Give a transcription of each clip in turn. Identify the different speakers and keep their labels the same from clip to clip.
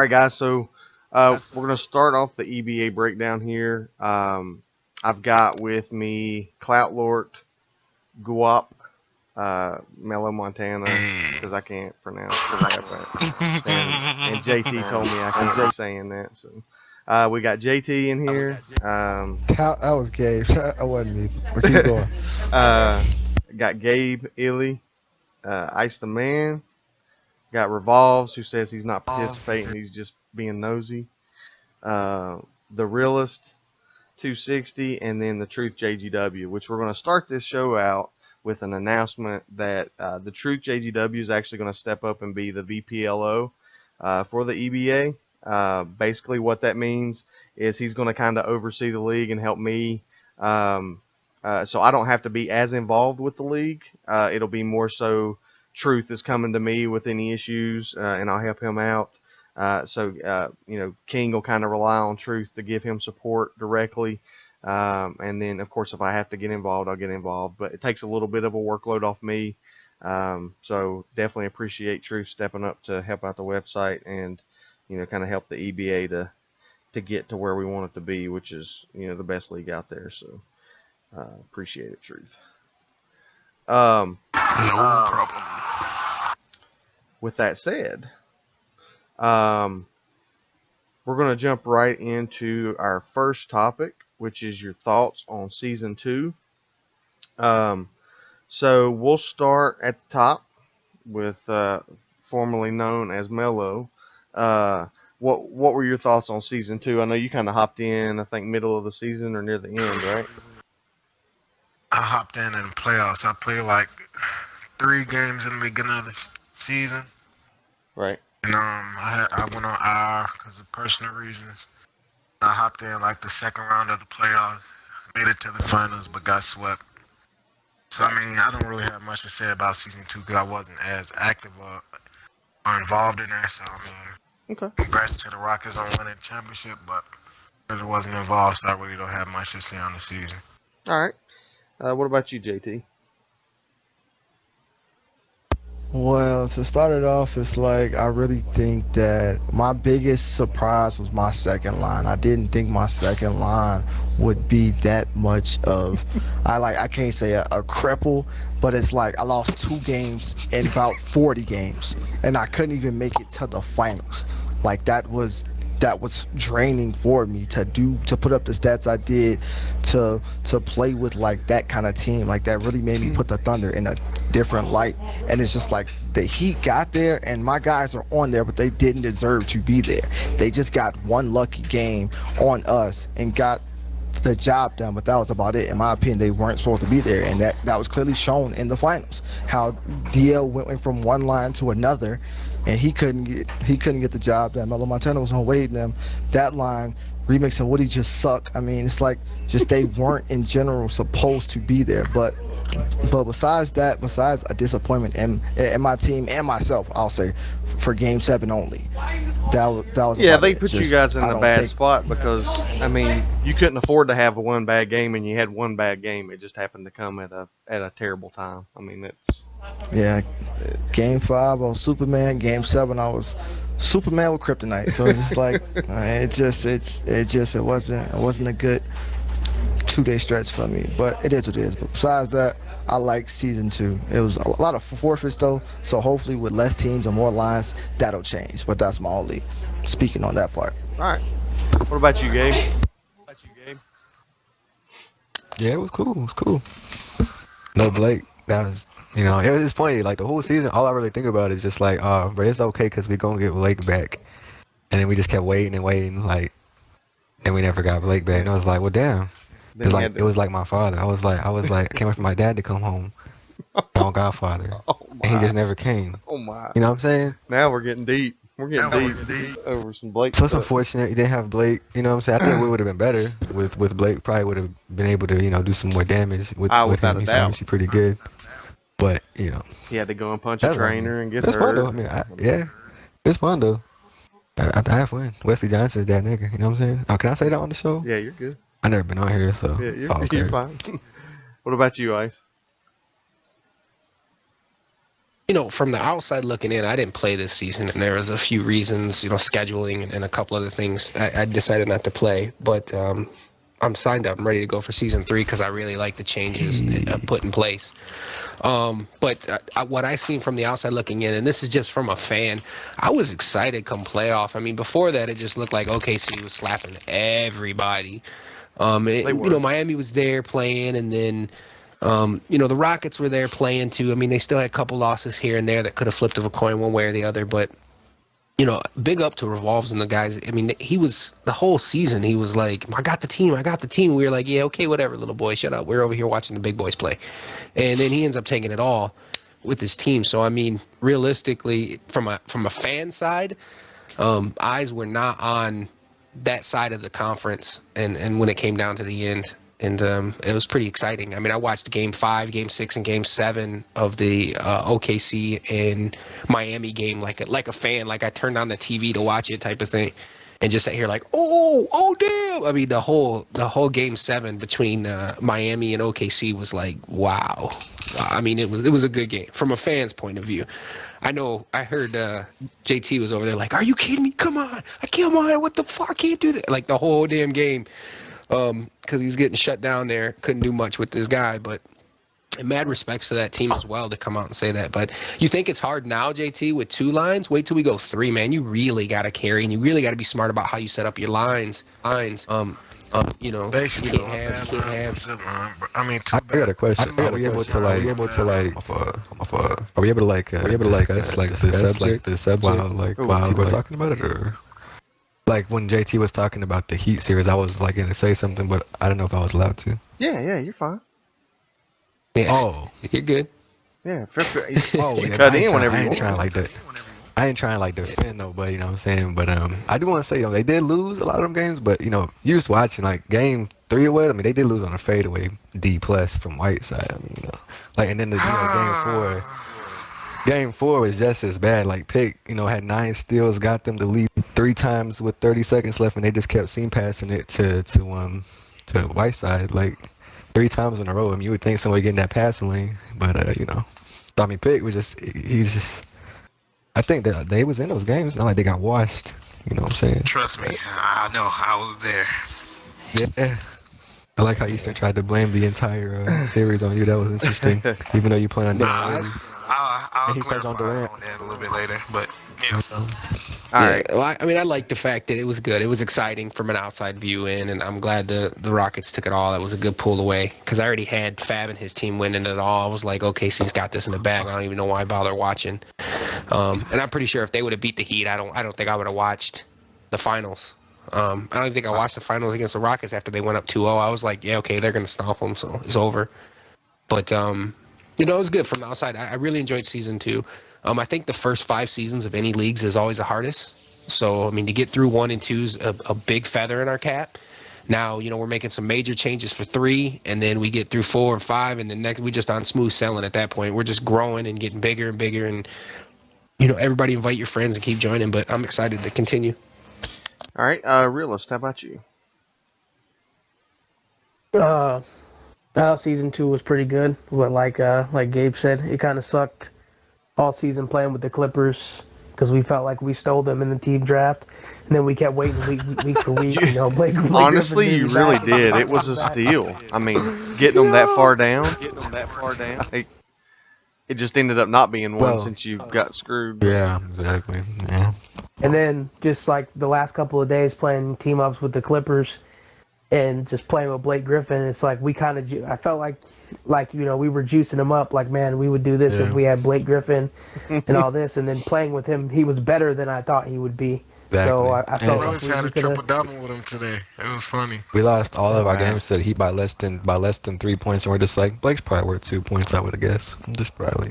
Speaker 1: All right, guys. So we're going to start off the EBA breakdown here. I've got with me Cloutlort, Guap, Mellow Montana, because I can't pronounce the rap, and JT told me I can't be saying that. So we got JT in here.
Speaker 2: That was Gabe. I wasn't me. But keep going.
Speaker 1: Got Gabe Illy, Ice the Man. Got Revolves, who says he's not participating, he's just being nosy. The Realist, 260, and then the Truth JGW, which we're going to start this show out with an announcement that the Truth JGW is actually going to step up and be the VPLO for the EBA. Basically, what that means is he's going to kind of oversee the league and help me. So I don't have to be as involved with the league. It'll be more so Truth is coming to me with any issues, and I'll help him out. King will kind of rely on Truth to give him support directly. And then, of course, if I have to get involved, I'll get involved. But it takes a little bit of a workload off me. So definitely appreciate Truth stepping up to help out the website and, kind of help the EBA to get to where we want it to be, which is, the best league out there. So appreciate it, Truth.
Speaker 3: No problem.
Speaker 1: With that said, we're going to jump right into our first topic, which is your thoughts on Season 2. So we'll start at the top with formerly known as Mello. What were your thoughts on Season 2? I know you kind of hopped in, I think, middle of the season or near the end, right?
Speaker 3: I hopped in the playoffs. I played like 3 games in the beginning of the season.
Speaker 1: Right.
Speaker 3: And I went on IR because of personal reasons. I hopped in like the second round of the playoffs, made it to the finals, but got swept. So I don't really have much to say about Season 2 because I wasn't as active or involved in there. So
Speaker 1: okay.
Speaker 3: Congrats to the Rockets on winning the championship, but because I wasn't involved, so I really don't have much to say on the season.
Speaker 1: All right. What about you, JT?
Speaker 2: Well, to start it off, it's like I really think that my biggest surprise was my second line. I didn't think my second line would be that much of, I can't say a cripple, but it's like I lost 2 games in about 40 games, and I couldn't even make it to the finals. Like that was draining for me to put up the stats I did, to play with like that kind of team. Like that really made me put the Thunder in a different light. And it's just like the Heat got there and my guys are on there, but they didn't deserve to be there. They just got one lucky game on us and got the job done, but that was about it. In my opinion, they weren't supposed to be there, and that was clearly shown in the finals. How DL went from one line to another, and he couldn't get the job done. Melo Montana was on Wade and them. That line, Remix and Woody just suck. It's like just they weren't in general supposed to be there. But besides a disappointment in my team and myself, I'll say, for Game 7 only. That was
Speaker 1: they put you guys in a bad spot because you couldn't afford to have one bad game, and you had one bad game. It just happened to come at a terrible time.
Speaker 2: Game 5 I was Superman. Game 7 I was Superman with Kryptonite. So it's just like it wasn't a good 2-day stretch for me, but it is what it is. But besides that, I like Season 2. It was a lot of forfeits though, so hopefully with less teams and more lines, that'll change. But that's my only speaking on that part.
Speaker 1: All right. What about you, Gabe?
Speaker 4: Yeah, it was cool. No Blake. That was, it was just funny. Like the whole season, all I really think about is just like, but it's okay because we're gonna get Blake back. And then we just kept waiting, and we never got Blake back. And I was like, well, damn. It was like my father. I was like, I can't wait for my dad to come home. My own godfather. And he just never came.
Speaker 1: Oh my.
Speaker 4: You know what I'm saying?
Speaker 1: Now we're getting deep. We're getting deep over some Blake.
Speaker 4: So it's unfortunate you didn't have Blake. You know what I'm saying? I think we would have been better with Blake. Probably would have been able to, do some more damage with him. He's obviously pretty good. But,
Speaker 1: he had to go and punch a trainer and get hurt.
Speaker 4: That's fun though. It's fun though. I have fun. Wesley Johnson's that nigga. You know what I'm saying? Oh, can I say that on the show?
Speaker 1: Yeah, you're good.
Speaker 4: I never been on here, so
Speaker 1: yeah, you're fine. What about you, Ice?
Speaker 5: from the outside looking in, I didn't play this season, and there was a few reasons, scheduling and a couple other things. I decided not to play, but I'm signed up. I'm ready to go for season 3 because I really like the changes put in place. But what I seen from the outside looking in, and this is just from a fan, I was excited come playoff. I mean, before that, it just looked like OKC was slapping everybody. Miami was there playing, and then the Rockets were there playing too. I mean, they still had a couple losses here and there that could have flipped of a coin one way or the other, but big up to Revolves and the guys. I mean, he was the whole season. He was like, I got the team. We were like, yeah, okay, whatever, little boy, shut up. We're over here watching the big boys play. And then he ends up taking it all with his team. So, I mean, realistically, from a fan side, eyes were not on that side of the conference. And when it came down to the end, and it was pretty exciting. I mean, I watched Game 5, Game 6, and Game 7 of the OKC and Miami game like a fan. Like, I turned on the TV to watch it type of thing and just sat here like, oh, damn. I mean, the whole Game 7 between Miami and OKC was like, wow. I mean, it was a good game from a fan's point of view. I know I heard JT was over there like, are you kidding me? Come on. What the fuck? I can't do that. Like, the whole damn game. Because he's getting shut down there. Couldn't do much with this guy, but mad respects to that team as well to come out and say that. But you think it's hard now, JT, with 2 lines? Wait till we go 3, man. You really got to carry, and you really got to be smart about how you set up your lines.
Speaker 3: Basically,
Speaker 5: you can't have.
Speaker 3: I mean,
Speaker 4: I got a question. Are we able to discuss the subject while we're talking about it, or? Like when JT was talking about the Heat series, I was like gonna say something, but I don't know if I was allowed to.
Speaker 1: Yeah, you're fine.
Speaker 5: Yeah.
Speaker 4: Oh,
Speaker 5: You're good.
Speaker 1: Yeah,
Speaker 4: yeah,
Speaker 1: cut in whenever
Speaker 4: I
Speaker 1: you
Speaker 4: ain't trying
Speaker 1: want.
Speaker 4: like that. I ain't trying to like defend nobody, you know what I'm saying? But I do want to say, they did lose a lot of them games, but you just watching like Game 3 or what? I mean, they did lose on a fadeaway D+ from Whiteside. I mean, and then the Game 4. Game 4 was just as bad. Like Pick, had 9 steals, got them to lead 3 times with 30 seconds left, and they just kept seam passing it to Whiteside like 3 times in a row. I mean, you would think somebody getting that passing lane, but Pick was I think that they was in those games. It's not like they got washed. You know what I'm saying?
Speaker 3: trust me, I know. I was there.
Speaker 4: Yeah. I like how Eastern tried to blame the entire series on you. That was interesting. Even though you play on
Speaker 3: I'll
Speaker 4: he plays on
Speaker 3: clarify
Speaker 4: Durant.
Speaker 3: on that a little bit later, but
Speaker 1: All right.
Speaker 5: Well, I like the fact that it was good. It was exciting from an outside view in, and I'm glad the Rockets took it all. That was a good pull away because I already had Fab and his team winning it all. I was like, OKC's got this in the bag. I don't even know why I bother watching. And I'm pretty sure if they would have beat the Heat, I don't think I would have watched the finals. I don't think I watched the finals against the Rockets after they went up 2-0. I was like, yeah, okay, they're gonna stomp them, so it's over. But it was good from the outside. I really enjoyed season 2. I think the first 5 seasons of any leagues is always the hardest. So, I mean, to get through 1 and 2 is a big feather in our cap. Now, we're making some major changes for 3, and then we get through 4 and 5, and then next we just on smooth sailing at that point. We're just growing and getting bigger and bigger, and, everybody invite your friends and keep joining, but I'm excited to continue.
Speaker 1: All right, Realist, how about you?
Speaker 6: Season 2 was pretty good, but like Gabe said, it kind of sucked all season playing with the Clippers because we felt like we stole them in the team draft, and then we kept waiting week for week. Blake
Speaker 1: Honestly, you really did. It was a steal. I mean, getting them that far down. Like, it just ended up not being one since you got screwed.
Speaker 4: Yeah, exactly. Yeah.
Speaker 6: And then just like the last couple of days playing team ups with the Clippers. And just playing with Blake Griffin, it's like we kind of, I felt like we were juicing him up. Like, man, we would do this if we had Blake Griffin and all this. And then playing with him, he was better than I thought he would be.
Speaker 4: Exactly.
Speaker 6: So I felt
Speaker 3: Rose
Speaker 6: like
Speaker 3: had a triple-double with him today. It was funny.
Speaker 4: We lost all of our games to the Heat by less than 3 points, and we're just like, Blake's probably worth 2 points, I would have guessed. Just probably.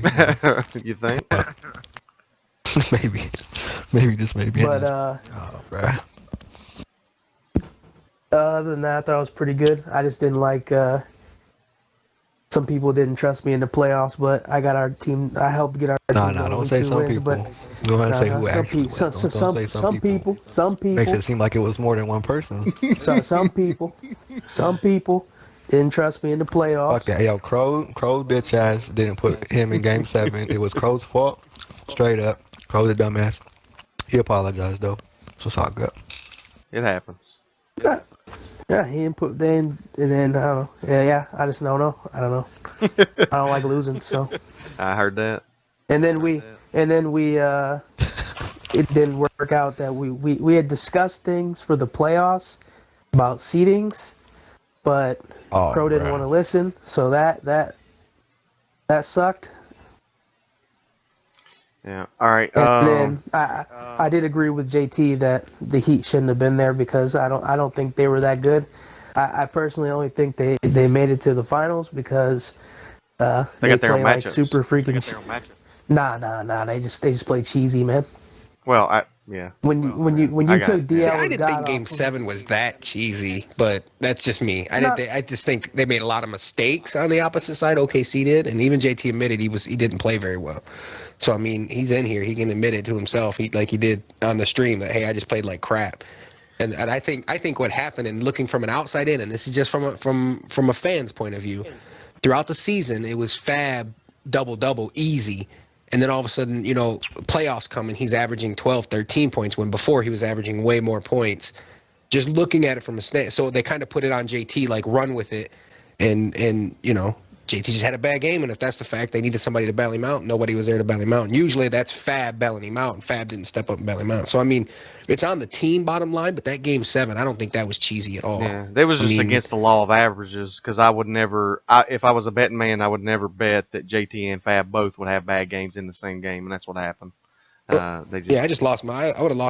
Speaker 1: You think?
Speaker 4: Maybe, just maybe.
Speaker 6: But
Speaker 4: bruh.
Speaker 6: other than that, I thought it was pretty good. I just didn't like. Some people didn't trust me in the playoffs, but I got our team. I helped get our team.
Speaker 4: No, don't say some people. Go ahead and say who actually. Don't say some people.
Speaker 6: Some people.
Speaker 4: Makes it seem like it was more than one person.
Speaker 6: Some people. Didn't trust me in the playoffs.
Speaker 4: Fuck that. Yo, Crow's bitch ass didn't put him in Game 7. It was Crow's fault. Straight up. Crow's a dumbass. He apologized, though. So it's all good.
Speaker 1: It happens.
Speaker 6: Yeah, he didn't put then, and then I don't know. Yeah, I just don't know. I don't know. I don't like losing, so.
Speaker 1: I heard that.
Speaker 6: And then we, it didn't work out that we had discussed things for the playoffs about seedings, but Crow didn't want to listen, so that sucked.
Speaker 1: Yeah. All right.
Speaker 6: And then I did agree with JT that the Heat shouldn't have been there because I don't think they were that good. I personally only think they made it to the finals because they
Speaker 1: got their own
Speaker 6: play like
Speaker 1: matchups.
Speaker 6: super freaking. Nah. They just play cheesy, man.
Speaker 1: Well, yeah.
Speaker 6: When you took DL,
Speaker 5: I didn't think Game 7 was that cheesy, but that's just me. I just think they made a lot of mistakes on the opposite side. OKC did, and even JT admitted he didn't play very well. So I mean, he's in here. He can admit it to himself. Like he did on the stream that hey, I just played like crap. And I think what happened, and looking from an outside in, and this is just from a fan's point of view, throughout the season it was Fab double easy. And then all of a sudden, playoffs come and he's averaging 12, 13 points when before he was averaging way more points. Just looking at it from a stand. So they kind of put it on JT, like run with it. And JT just had a bad game. And if that's the fact, they needed somebody to bail him out. Nobody was there to bail him out. And usually that's Fab bailing him out. And Fab didn't step up and bail him out. So, I mean, it's on the team bottom line. But that Game 7, I don't think that was cheesy at all.
Speaker 1: Yeah, they was just against the law of averages because I would never, if I was a betting man, I would never bet that JT and Fab both would have bad games in the same game, and that's what happened.
Speaker 5: I would have lost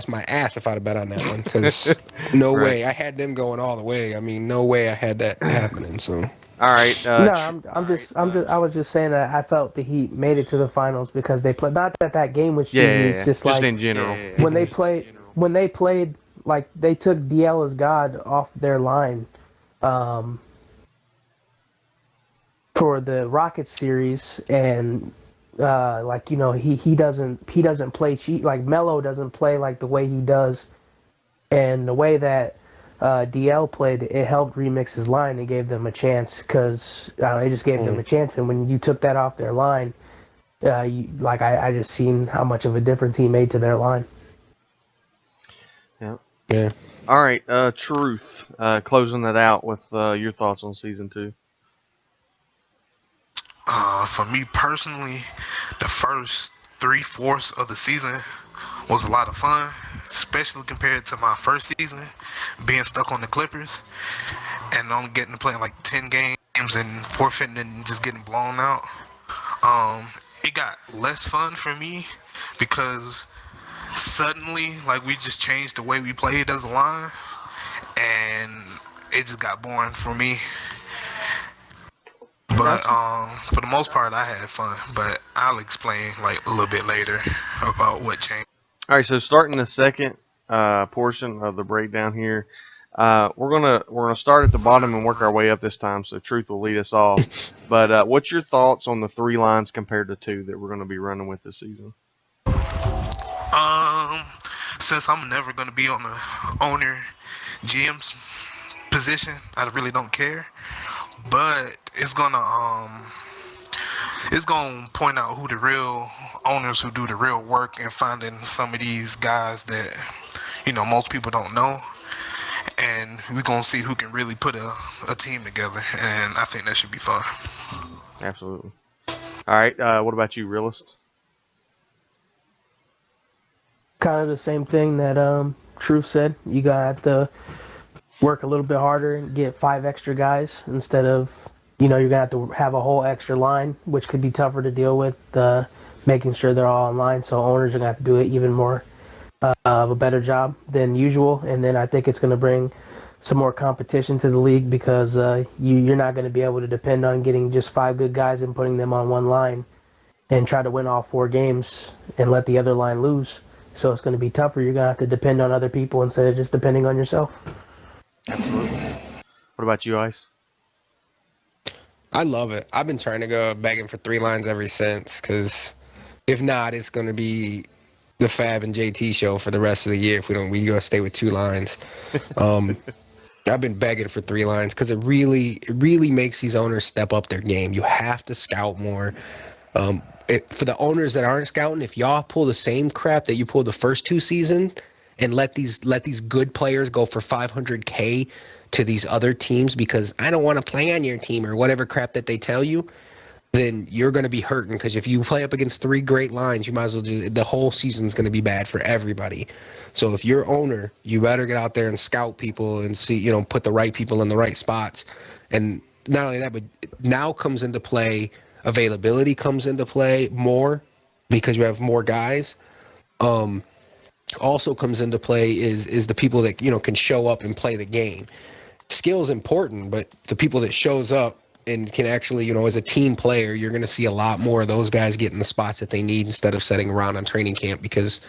Speaker 5: my ass if I'd have bet on that one because no
Speaker 1: Right.
Speaker 5: way. I had them going all the way. I mean, no way I had that happening. So.
Speaker 1: All right.
Speaker 6: I was just saying that I felt the Heat made it to the finals because they played. Not that game was cheesy. It's just like
Speaker 1: in general.
Speaker 6: when they played like they took DL as God off their line for the Rockets series, and he doesn't play cheat like Melo doesn't play like the way he does, and the way that DL played, it helped remix his line and gave them a chance because it just gave them a chance. And when you took that off their line, I just seen how much of a difference he made to their line.
Speaker 5: Yeah.
Speaker 1: All right. Truth. Closing it out with your thoughts on season 2.
Speaker 3: For me personally, the first 3/4 of the season was a lot of fun, especially compared to my first season, being stuck on the Clippers and only getting to play like 10 games and forfeiting and just getting blown out. It got less fun for me because suddenly, like, we just changed the way we played as a line, and it just got boring for me. But for the most part, I had fun. But I'll explain like a little bit later about what changed.
Speaker 1: All right. So starting the second portion of the breakdown here, we're gonna start at the bottom and work our way up this time. So Truth will lead us off. But what's your thoughts on the 3 lines compared to 2 that we're going to be running with this season?
Speaker 3: Since I'm never going to be on the owner GM's position, I really don't care. But it's gonna point out who the real owners who do the real work and finding some of these guys that most people don't know, and we're gonna see who can really put a team together, and I think that should be fun.
Speaker 1: Absolutely. All right. What about you, Realist?
Speaker 6: Kind of the same thing that Truth said. You got to work a little bit harder and get 5 extra guys instead of, you're going to have to have a whole extra line, which could be tougher to deal with, making sure they're all online. So owners are going to have to do it even more of a better job than usual. And then I think it's going to bring some more competition to the league because you're not going to be able to depend on getting just 5 good guys and putting them on one line and try to win all 4 games and let the other line lose. So it's going to be tougher. You're going to have to depend on other people instead of just depending on yourself.
Speaker 1: Absolutely. What about you, Ice?
Speaker 5: I love it. I've been trying to go begging for 3 lines ever since, because if not, it's going to be the Fab and JT show for the rest of the year if we go stay with 2 lines. I've been begging for 3 lines because it really makes these owners step up their game. You have to scout more. For the owners that aren't scouting, if y'all pull the same crap that you pulled the first 2 seasons and let these good players go for 500K to these other teams because I don't want to play on your team or whatever crap that they tell you, then you're going to be hurting because if you play up against 3 great lines, you might as well the whole season's going to be bad for everybody. So if you're owner, you better get out there and scout people and see, put the right people in the right spots. And not only that, but now comes into play, availability comes into play more because you have more guys. Also comes into play is the people that, can show up and play the game. Skill is important, but the people that shows up and can actually, as a team player, you're going to see a lot more of those guys getting the spots that they need instead of sitting around on training camp because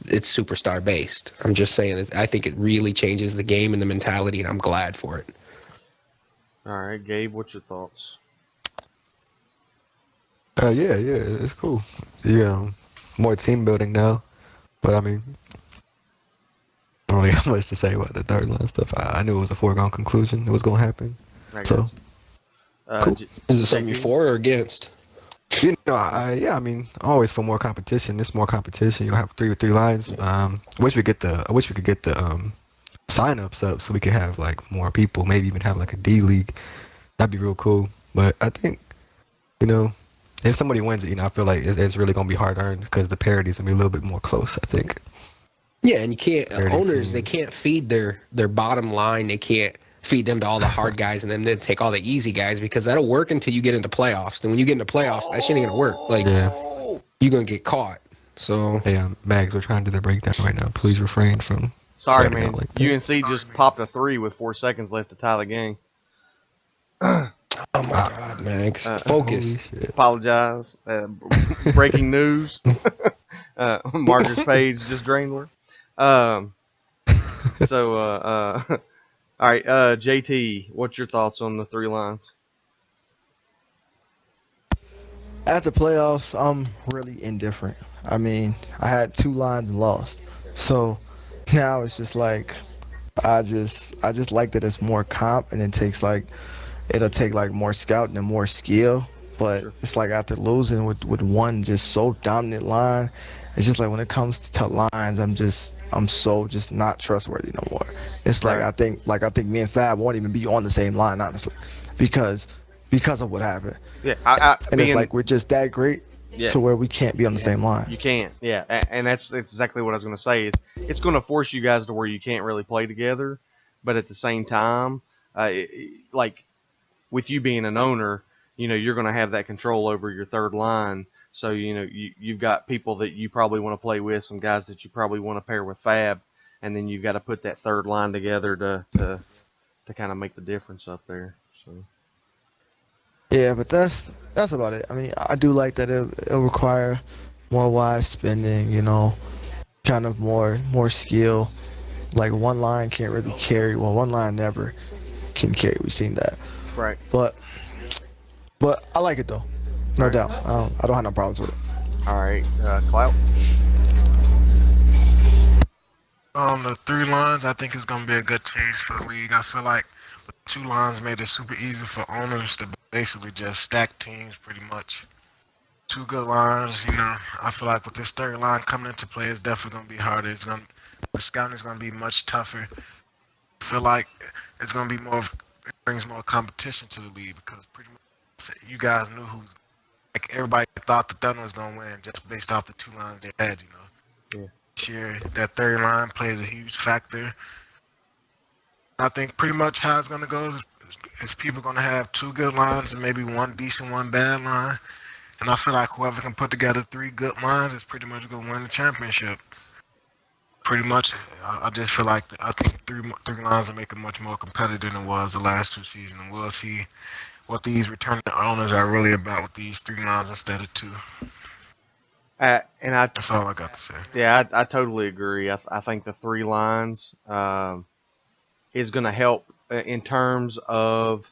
Speaker 5: it's superstar based. I'm just saying, I think it really changes the game and the mentality, and I'm glad for it.
Speaker 1: All right, Gabe, what's your thoughts?
Speaker 4: Yeah, it's cool. Yeah, more team building now. But I mean, I don't really have much to say about the third line stuff. I knew it was a foregone conclusion. It was going to happen. So, cool.
Speaker 5: Is it something you're for or against?
Speaker 4: I mean, always for more competition. It's more competition. You'll have three lines. I wish we could get the sign-ups up so we could have like more people. Maybe even have like a D league. That'd be real cool. But I think, if somebody wins it, I feel like it's really gonna be hard earned because the parity's gonna be a little bit more close. I think.
Speaker 5: Yeah, and you can't owners. They can't feed their bottom line. They can't feed them to all the hard guys and then take all the easy guys because that'll work until you get into playoffs. Then when you get into playoffs, that shit ain't gonna work. Like you're gonna get caught. So
Speaker 4: hey, Mags, we're trying to do the breakdown right now. Please refrain from.
Speaker 1: Sorry, man. Like UNC just popped a 3 with 4 seconds left to tie the game.
Speaker 5: Oh my God, Mags! Focus.
Speaker 1: Apologize. Breaking news. Marcus Page just drained her. All right, JT, what's your thoughts on the 3 lines?
Speaker 2: After playoffs, I'm really indifferent. I mean, I had 2 lines and lost. So now it's just like I just like that it's more comp and it'll take like more scouting and more skill. But it's like after losing with one just so dominant line, it's just like when it comes to lines, I'm so just not trustworthy no more. It's like I think me and Fab won't even be on the same line honestly, because of what happened.
Speaker 1: Yeah,
Speaker 2: it's like we're just that great to where we can't be on the same line.
Speaker 1: You can't. Yeah, and that's exactly what I was going to say. It's going to force you guys to where you can't really play together, but at the same time, like with you being an owner, you're going to have that control over your third line. So, you've got people that you probably want to play with, some guys that you probably want to pair with Fab, and then you've got to put that third line together to kind of make the difference up there. So.
Speaker 2: Yeah, but that's about it. I mean, I do like that it'll require more wise spending, kind of more skill. Like one line can't really carry. Well, one line never can carry. We've seen that.
Speaker 1: Right.
Speaker 2: But I like it though. No doubt. I don't have no problems with it.
Speaker 1: All right, Clout.
Speaker 3: The 3 lines, I think it's gonna be a good change for the league. I feel like the 2 lines made it super easy for owners to basically just stack teams pretty much. 2 good lines, I feel like with this third line coming into play, it's definitely gonna be harder. The scouting is gonna be much tougher. I feel like it's gonna be it brings more competition to the league because pretty much you guys knew like everybody thought the Thunder was gonna win just based off the 2 lines they had,
Speaker 1: Yeah.
Speaker 3: This year, that third line plays a huge factor. I think pretty much how it's gonna go is people gonna have 2 good lines and maybe 1 decent, 1 bad line. And I feel like whoever can put together 3 good lines is pretty much gonna win the championship. Pretty much, I just feel like I think 3 lines will make it much more competitive than it was the last 2 seasons. And we'll see what these returning owners are really about with these 3 lines instead of 2. That's all I got to say.
Speaker 1: Yeah, I totally agree. I think the 3 lines is going to help in terms of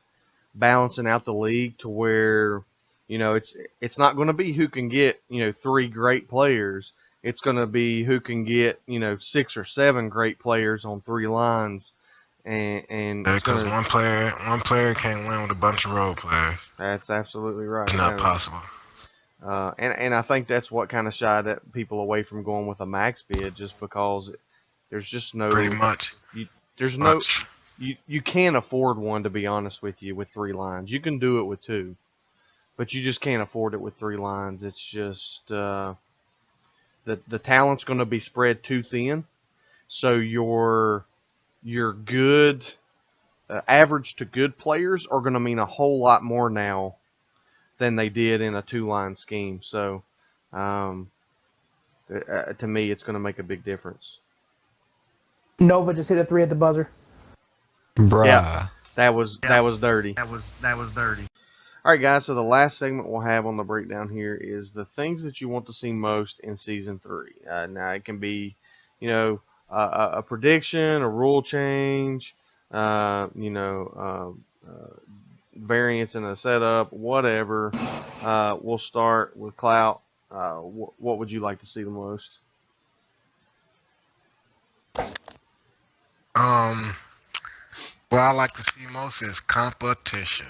Speaker 1: balancing out the league to where it's not going to be who can get 3 great players. It's going to be who can get 6 or 7 great players on 3 lines, and
Speaker 3: Yeah,
Speaker 1: it's
Speaker 3: because
Speaker 1: gonna.
Speaker 3: one player can't win with a bunch of role players.
Speaker 1: That's absolutely right.
Speaker 3: It's not possible.
Speaker 1: And I think that's what kind of shied at people away from going with a max bid, just because there's just no.
Speaker 3: Pretty much.
Speaker 1: There's no. You can't afford one, to be honest with you, with 3 lines. You can do it with 2, but you just can't afford it with 3 lines. It's just the talent's going to be spread too thin, so your good average to good players are going to mean a whole lot more now than they did in a 2-line scheme. So to me, it's going to make a big difference.
Speaker 6: Nova just hit a 3 at the buzzer.
Speaker 4: Bruh.
Speaker 1: Yeah, that was dirty. That was dirty. All right, guys. So the last segment we'll have on the breakdown here is the things that you want to see most in season 3. Now it can be, a prediction, a rule change, variance in a setup, whatever. We'll start with Clout. What would you like to see the most?
Speaker 3: What I like to see most is competition.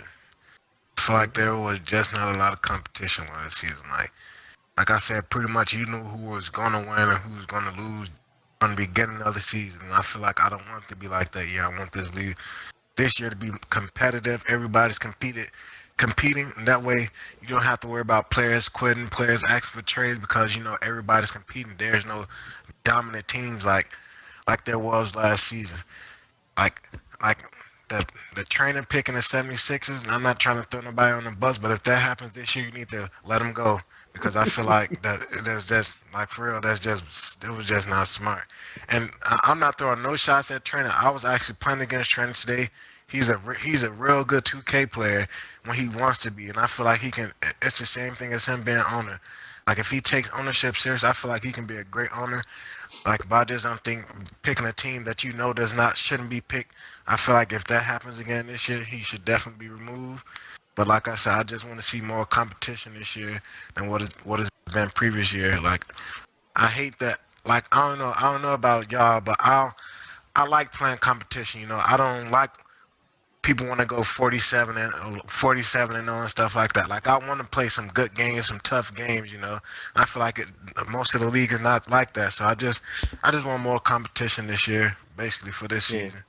Speaker 3: I feel like there was just not a lot of competition last season. Like I said, pretty much you knew who was going to win and who was going to lose. Going to be getting another season. And I feel like I don't want it to be like that. Yeah, I want this league this year to be competitive. Everybody's competing, and that way you don't have to worry about players quitting, players asking for trades, because everybody's competing. There's no dominant teams like there was last season. Like the training pick in the 76ers, and I'm not trying to throw nobody on the bus, but if that happens this year, you need to let them go, because I feel like that's just, like, for real, it was just not smart. And I'm not throwing no shots at Training. I was actually playing against Training today. He's a real good 2K player when he wants to be, and I feel like he can. It's the same thing as him being owner. Like, if he takes ownership serious, I feel like he can be a great owner. Like, but I just don't think picking a team that shouldn't be picked. I feel like if that happens again this year, he should definitely be removed. But like I said, I just want to see more competition this year than what has been previous year. Like, I hate that. Like, I don't know about y'all, but I like playing competition. I don't like people want to go 47 and 0 and stuff like that. Like, I want to play some good games, some tough games. I feel like most of the league is not like that. So I just want more competition this year, basically, for this season.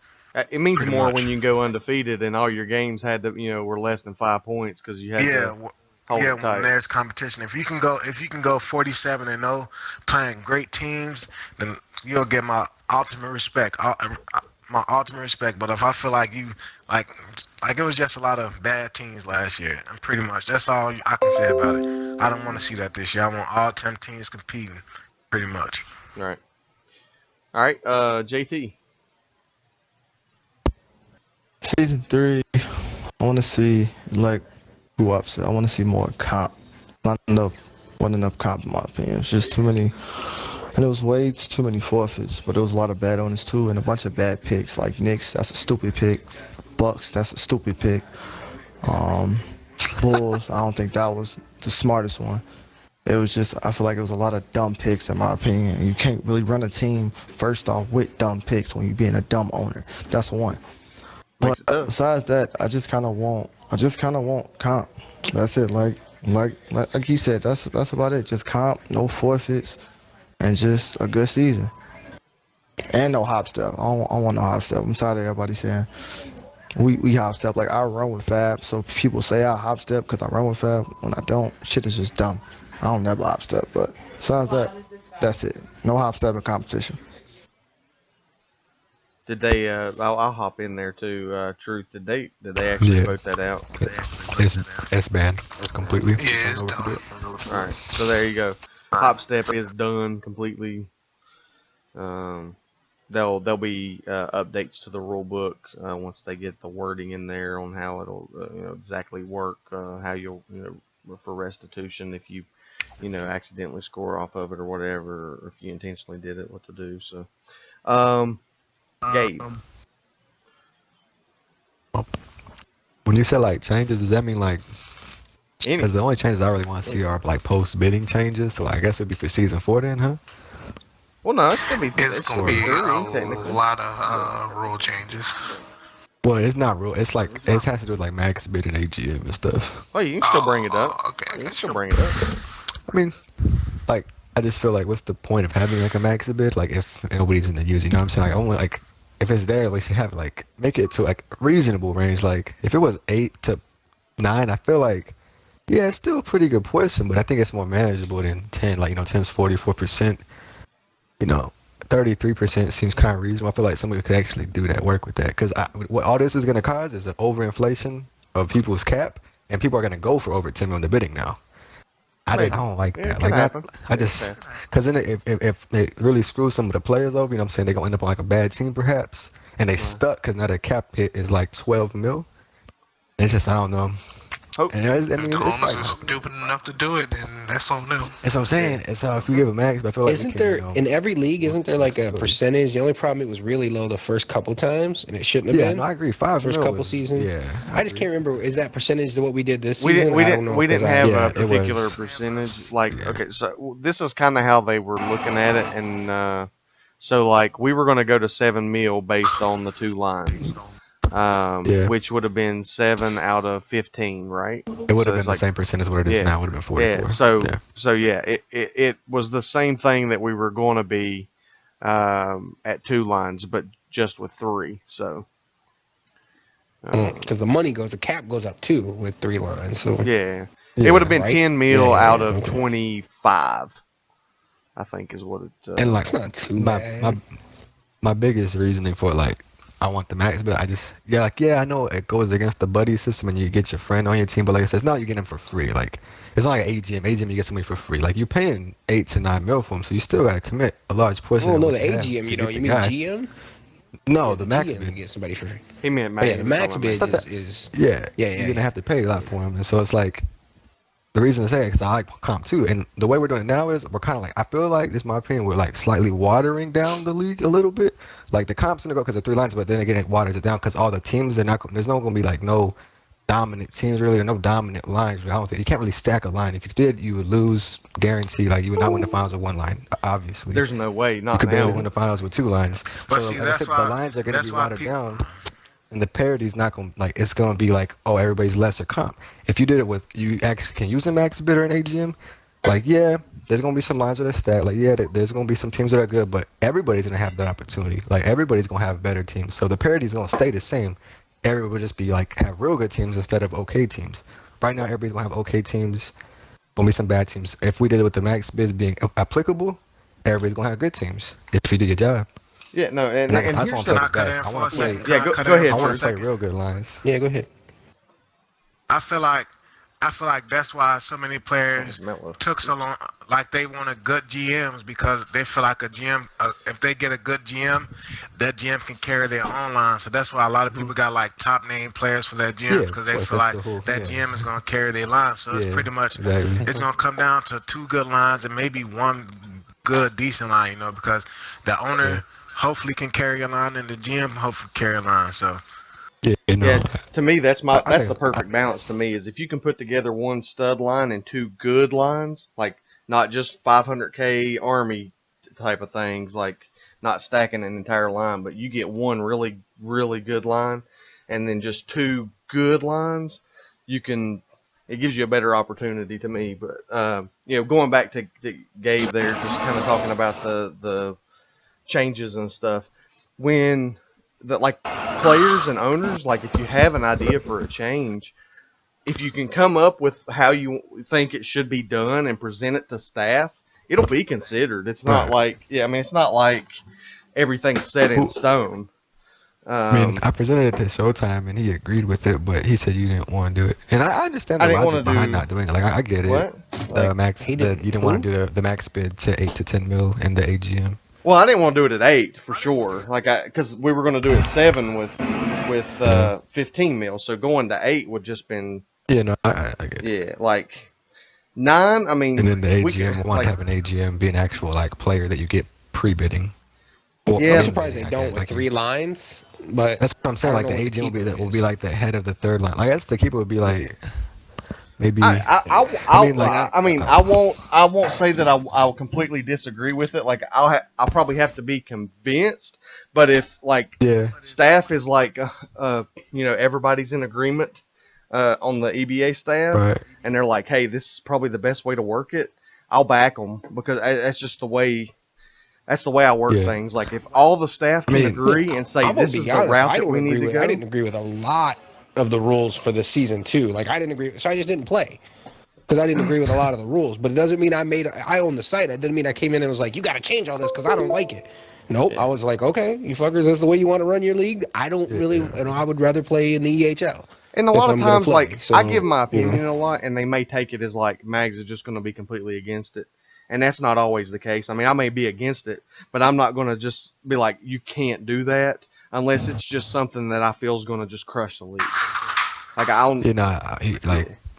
Speaker 1: It means
Speaker 3: Pretty
Speaker 1: more
Speaker 3: much.
Speaker 1: when you go undefeated and all your games had to, were less than 5 points, because you had to hold it tight.
Speaker 3: When there's competition. If you can go 47 and 0, playing great teams, then you'll get my ultimate respect. My ultimate respect. But if I feel like you like it was just a lot of bad teams last year, and pretty much that's all I can say about it. I don't want to see that this year. I want all 10 teams competing, pretty much.
Speaker 1: All right, JT.
Speaker 2: Season 3, I want to see, who upset. I want to see more comp. Wasn't enough comp, in my opinion. It's just too many, and it was way too many forfeits, but there was a lot of bad owners too, and a bunch of bad picks. Like Knicks, that's a stupid pick. Bucks, that's a stupid pick. Bulls, I don't think that was the smartest one. It was just, I feel like it was a lot of dumb picks, in my opinion. You can't really run a team, first off, with dumb picks when you're being a dumb owner. That's one. But besides that, I just kind of want comp. That's it. Like he said, that's about it. Just comp, no forfeits, and just a good season. And no hop step. I don't want no hop step. I'm tired of everybody saying we hop step. Like, I run with Fab, so people say I hop step because I run with Fab. When I don't, shit is just dumb. I don't never hop step. But besides that, that's it. No hop step in competition.
Speaker 1: Did they? I'll hop in there too. Truth. Did they actually vote that out?
Speaker 4: It's banned completely.
Speaker 3: Yeah, it's done.
Speaker 1: All right. So there you go. Hop step is done completely. There'll be updates to the rule book once they get the wording in there on how it'll exactly work. How you'll for restitution if you accidentally score off of it or whatever, or if you intentionally did it, what to do. So. Gabe.
Speaker 4: When you say changes, does that mean because the only changes I really want to see are post bidding changes? So I guess it'd be for season 4 then, huh?
Speaker 1: Well, no, it's gonna be
Speaker 7: It's
Speaker 1: it's
Speaker 7: gonna
Speaker 1: still
Speaker 7: be
Speaker 1: three
Speaker 7: a
Speaker 1: technically.
Speaker 7: lot of rule changes.
Speaker 4: Well, it's not real. It's like it has to do with like max bid and AGM and stuff.
Speaker 1: Oh, you can still bring it up.
Speaker 7: Okay, I
Speaker 1: You can
Speaker 7: got
Speaker 1: still
Speaker 7: you.
Speaker 1: bring it up.
Speaker 4: I mean, like I just feel like what's the point of having like a max bid? Like if nobody's gonna use it, you know what I'm saying? Like only like if it's there, we should have like make it to like reasonable range. Like if it was 8 to 9, I feel like yeah, it's still a pretty good portion, but I think it's more manageable than 10. Like 10's 44%. 33% seems kind of reasonable. I feel like somebody could actually do that work with that because what all this is going to cause is an overinflation of people's cap, and people are going to go for over 10 million to bidding now. I don't like
Speaker 1: Yeah,
Speaker 4: that.
Speaker 1: it
Speaker 4: Like
Speaker 1: can
Speaker 4: that,
Speaker 1: happen.
Speaker 4: I
Speaker 1: It
Speaker 4: just
Speaker 1: can happen.
Speaker 4: because then if it really screws some of the players over, you know what I'm saying, they're gonna end up on like a bad team perhaps, and they
Speaker 1: Right.
Speaker 4: stuck because now their cap hit is like 12 mil. It's just I don't know.
Speaker 1: Hope.
Speaker 4: And I mean,
Speaker 7: If the
Speaker 4: it's
Speaker 7: owners
Speaker 4: probably,
Speaker 7: are stupid enough to do it, then that's on them.
Speaker 4: that's what I'm saying. It's if you give a max, but I feel like
Speaker 5: Isn't
Speaker 4: we
Speaker 5: there
Speaker 4: can,
Speaker 5: in every league? Isn't there like a
Speaker 4: flexibility.
Speaker 5: percentage? The only problem it was really low the first couple times, and it shouldn't have
Speaker 4: Yeah,
Speaker 5: been.
Speaker 4: no, I agree. 5
Speaker 5: First
Speaker 4: mil
Speaker 5: couple
Speaker 4: was-
Speaker 5: seasons.
Speaker 4: Yeah,
Speaker 5: I just can't remember. Is that percentage to what we did this
Speaker 1: We
Speaker 5: season?
Speaker 1: didn't. We
Speaker 5: I don't
Speaker 1: didn't.
Speaker 5: know.
Speaker 1: We
Speaker 5: 'Cause
Speaker 1: didn't
Speaker 5: I-
Speaker 1: have
Speaker 4: Yeah,
Speaker 1: a
Speaker 4: it
Speaker 1: particular
Speaker 4: was-
Speaker 1: percentage. Like,
Speaker 4: yeah.
Speaker 1: okay, so this is kind of how they were looking at it, and so like we were going to go to 7 mil based on the 2 lines,
Speaker 4: Yeah.
Speaker 1: which would have been 7 out of 15, right?
Speaker 4: It would
Speaker 1: So
Speaker 4: have been
Speaker 1: it's
Speaker 4: the
Speaker 1: like-
Speaker 4: same percent as what it is
Speaker 1: Yeah.
Speaker 4: now. It would have been 44.
Speaker 1: Yeah. So
Speaker 4: yeah.
Speaker 1: so yeah, it was the same thing that we were going to be at 2 lines, but just with 3. So.
Speaker 5: Because the money goes, the cap goes up too with 3 lines. So
Speaker 1: Yeah.
Speaker 4: Yeah.
Speaker 1: It would have been
Speaker 5: Right?
Speaker 1: 10 mil
Speaker 5: Yeah,
Speaker 1: out
Speaker 5: yeah,
Speaker 1: of
Speaker 5: okay.
Speaker 1: 25, I think is what it.
Speaker 4: And like
Speaker 5: it's not too
Speaker 4: my,
Speaker 5: bad.
Speaker 4: my biggest reasoning for like I want the max, but I just I know it goes against the buddy system and you get your friend on your team, but like I said, it's not you get them for free. Like it's not like AGM. AGM you get somebody for free. Like you're paying 8 to 9 mil for them, so you still got to commit a large portion.
Speaker 5: Oh
Speaker 4: of
Speaker 5: no,
Speaker 4: what
Speaker 5: the
Speaker 4: you have
Speaker 5: AGM.
Speaker 4: to
Speaker 5: You
Speaker 4: get
Speaker 5: know,
Speaker 4: the
Speaker 5: you mean
Speaker 4: guy.
Speaker 5: GM?
Speaker 4: No,
Speaker 5: Yeah,
Speaker 4: the max
Speaker 5: GM
Speaker 4: bid.
Speaker 5: you get somebody for free.
Speaker 1: He meant
Speaker 5: Oh,
Speaker 1: max.
Speaker 5: yeah, the max
Speaker 1: talking
Speaker 5: bid
Speaker 1: about
Speaker 5: is
Speaker 4: Yeah,
Speaker 5: Yeah,
Speaker 4: you're gonna have to pay a lot for him, and so it's like the reason to say it because I like comp too, and the way we're doing it now is we're kind of like I feel like this is my opinion we're like slightly watering down the league a little bit. Like the comp's gonna go because of 3 lines, but then again it waters it down because all the teams they're not there's no gonna be like no dominant teams really or no dominant lines. I don't think you can't really stack a line. If you did, you would lose guarantee. Like you would not win the finals with 1 line, obviously.
Speaker 1: There's no way,
Speaker 4: you
Speaker 1: not
Speaker 4: could barely
Speaker 1: now.
Speaker 4: win the finals with 2 lines.
Speaker 3: But
Speaker 4: so
Speaker 3: see,
Speaker 4: like I
Speaker 3: that's
Speaker 4: said,
Speaker 3: why
Speaker 4: the lines are gonna
Speaker 3: that's
Speaker 4: be
Speaker 3: why
Speaker 4: watered
Speaker 3: people.
Speaker 4: down. And the parity's not gonna like it's gonna be like oh everybody's lesser comp. If you did it with you actually can use a max bidder in AGM, like yeah, there's gonna be some lines that are stacked. Like yeah, there's gonna be some teams that are good, but everybody's gonna have that opportunity. Like everybody's gonna have better teams. So the parity's gonna stay the same. Everybody will just be like have real good teams instead of okay teams. Right now everybody's gonna have okay teams, gonna be some bad teams. If we did it with the max bids being applicable, everybody's gonna have good teams if you do your job.
Speaker 1: Yeah, no, and
Speaker 4: Like, I
Speaker 1: here's
Speaker 4: just want
Speaker 1: the-
Speaker 3: Can
Speaker 4: to
Speaker 3: I
Speaker 4: play
Speaker 3: cut
Speaker 4: the
Speaker 3: in
Speaker 4: best. I
Speaker 3: for a
Speaker 4: want to play.
Speaker 3: second?
Speaker 1: Yeah,
Speaker 3: Can I
Speaker 1: go-
Speaker 3: cut
Speaker 1: go
Speaker 3: in
Speaker 1: ahead,
Speaker 3: for
Speaker 4: I
Speaker 3: a
Speaker 4: want to play
Speaker 3: second?
Speaker 4: real good lines.
Speaker 5: Yeah, go ahead.
Speaker 3: I feel like that's why so many players
Speaker 1: Mellow.
Speaker 3: took so long. Like they wanted good GMs because they feel like a GM. If they get a good GM, that GM can carry their own line. So that's why a lot of people got like top name players for their GMs
Speaker 4: Yeah,
Speaker 3: because
Speaker 4: of
Speaker 3: they
Speaker 4: course,
Speaker 3: feel
Speaker 4: that's
Speaker 3: like
Speaker 4: the whole-
Speaker 3: that
Speaker 4: yeah.
Speaker 3: GM is going to carry their line. So it's
Speaker 4: Yeah,
Speaker 3: pretty much
Speaker 4: exactly.
Speaker 3: it's going to come down to 2 good lines and maybe 1 good decent line. You know, because the owner
Speaker 4: Yeah.
Speaker 3: hopefully can carry a line and the GM hopefully carry a line. So.
Speaker 4: Yeah,
Speaker 1: Yeah, to me, that's
Speaker 4: I
Speaker 1: that's the
Speaker 4: think-
Speaker 1: perfect balance. To me, is if you can put together 1 stud line and 2 good lines, like not just 500K Army type of things, like not stacking an entire line, but you get 1 really really good line, and then just 2 good lines, you can. It gives you a better opportunity to me. But going back to Gabe there, just kind of talking about the changes and stuff when. That like players and owners, like if you have an idea for a change, if you can come up with how you think it should be done and present it to staff, it'll be considered. It's not
Speaker 4: Right.
Speaker 1: like it's not like everything's set in stone.
Speaker 4: I mean, I presented it to Showtime and he agreed with it, but he said you didn't want to do it. And I understand
Speaker 1: I
Speaker 4: the
Speaker 1: didn't
Speaker 4: logic
Speaker 1: wanna
Speaker 4: behind
Speaker 1: do-
Speaker 4: not doing it. Like I get it.
Speaker 1: What?
Speaker 4: The
Speaker 1: Like,
Speaker 4: max,
Speaker 5: he
Speaker 4: you
Speaker 5: didn't-
Speaker 4: didn't want to do the max bid to 8 to 10 mil in the AGM.
Speaker 1: well, I didn't want to do it at 8 for sure. Like because we were going to do it 7 with 15 mil. So going to 8 would just been
Speaker 4: Yeah, no, I get it.
Speaker 1: yeah like 9. I mean,
Speaker 4: And then the
Speaker 1: we-
Speaker 4: AGM want
Speaker 1: like,
Speaker 4: to have an AGM be an actual like player that you get pre-bidding. Or
Speaker 1: Yeah.
Speaker 5: I'm surprised they
Speaker 4: I
Speaker 5: don't
Speaker 4: guess,
Speaker 5: with
Speaker 4: like,
Speaker 5: 3 lines, but
Speaker 4: That's what I'm saying.
Speaker 5: I
Speaker 4: Like
Speaker 5: don't
Speaker 4: the
Speaker 5: know what the
Speaker 4: AGM will be
Speaker 5: keeper
Speaker 4: will
Speaker 5: is.
Speaker 4: be like the head of the 3rd line. Like that's the keeper would be like Maybe.
Speaker 1: I won't say that I'll completely disagree with it. Like I'll probably have to be convinced. But if like
Speaker 4: Yeah.
Speaker 1: staff is like everybody's in agreement on the EBA staff,
Speaker 4: Right.
Speaker 1: and they're like, hey, this is probably the best way to work it, I'll back them because that's just the way. That's the way I work
Speaker 4: Yeah.
Speaker 1: things. Like if all the staff can agree and say
Speaker 5: I'm gonna
Speaker 1: this is
Speaker 5: be
Speaker 1: the
Speaker 5: honest,
Speaker 1: route that we need to go.
Speaker 5: I didn't agree with a lot of the rules for this season too. Like I didn't agree, so I just didn't play because I didn't agree with a lot of the rules. But it doesn't mean I own the site. It didn't mean I came in and was like, you got to change all this because I don't like it. Nope.
Speaker 1: Yeah.
Speaker 5: I was like, okay, you fuckers, that's the way you want to run your league. I don't really, I would rather play in the EHL.
Speaker 1: And a lot of times, like,
Speaker 5: So,
Speaker 1: I give my opinion a lot, and they may take it as like Mags is just going to be completely against it. And that's not always the case. I mean, I may be against it, but I'm not going to just be like, you can't do that unless it's just something that I feel is going to just crush the league. Like, I don't.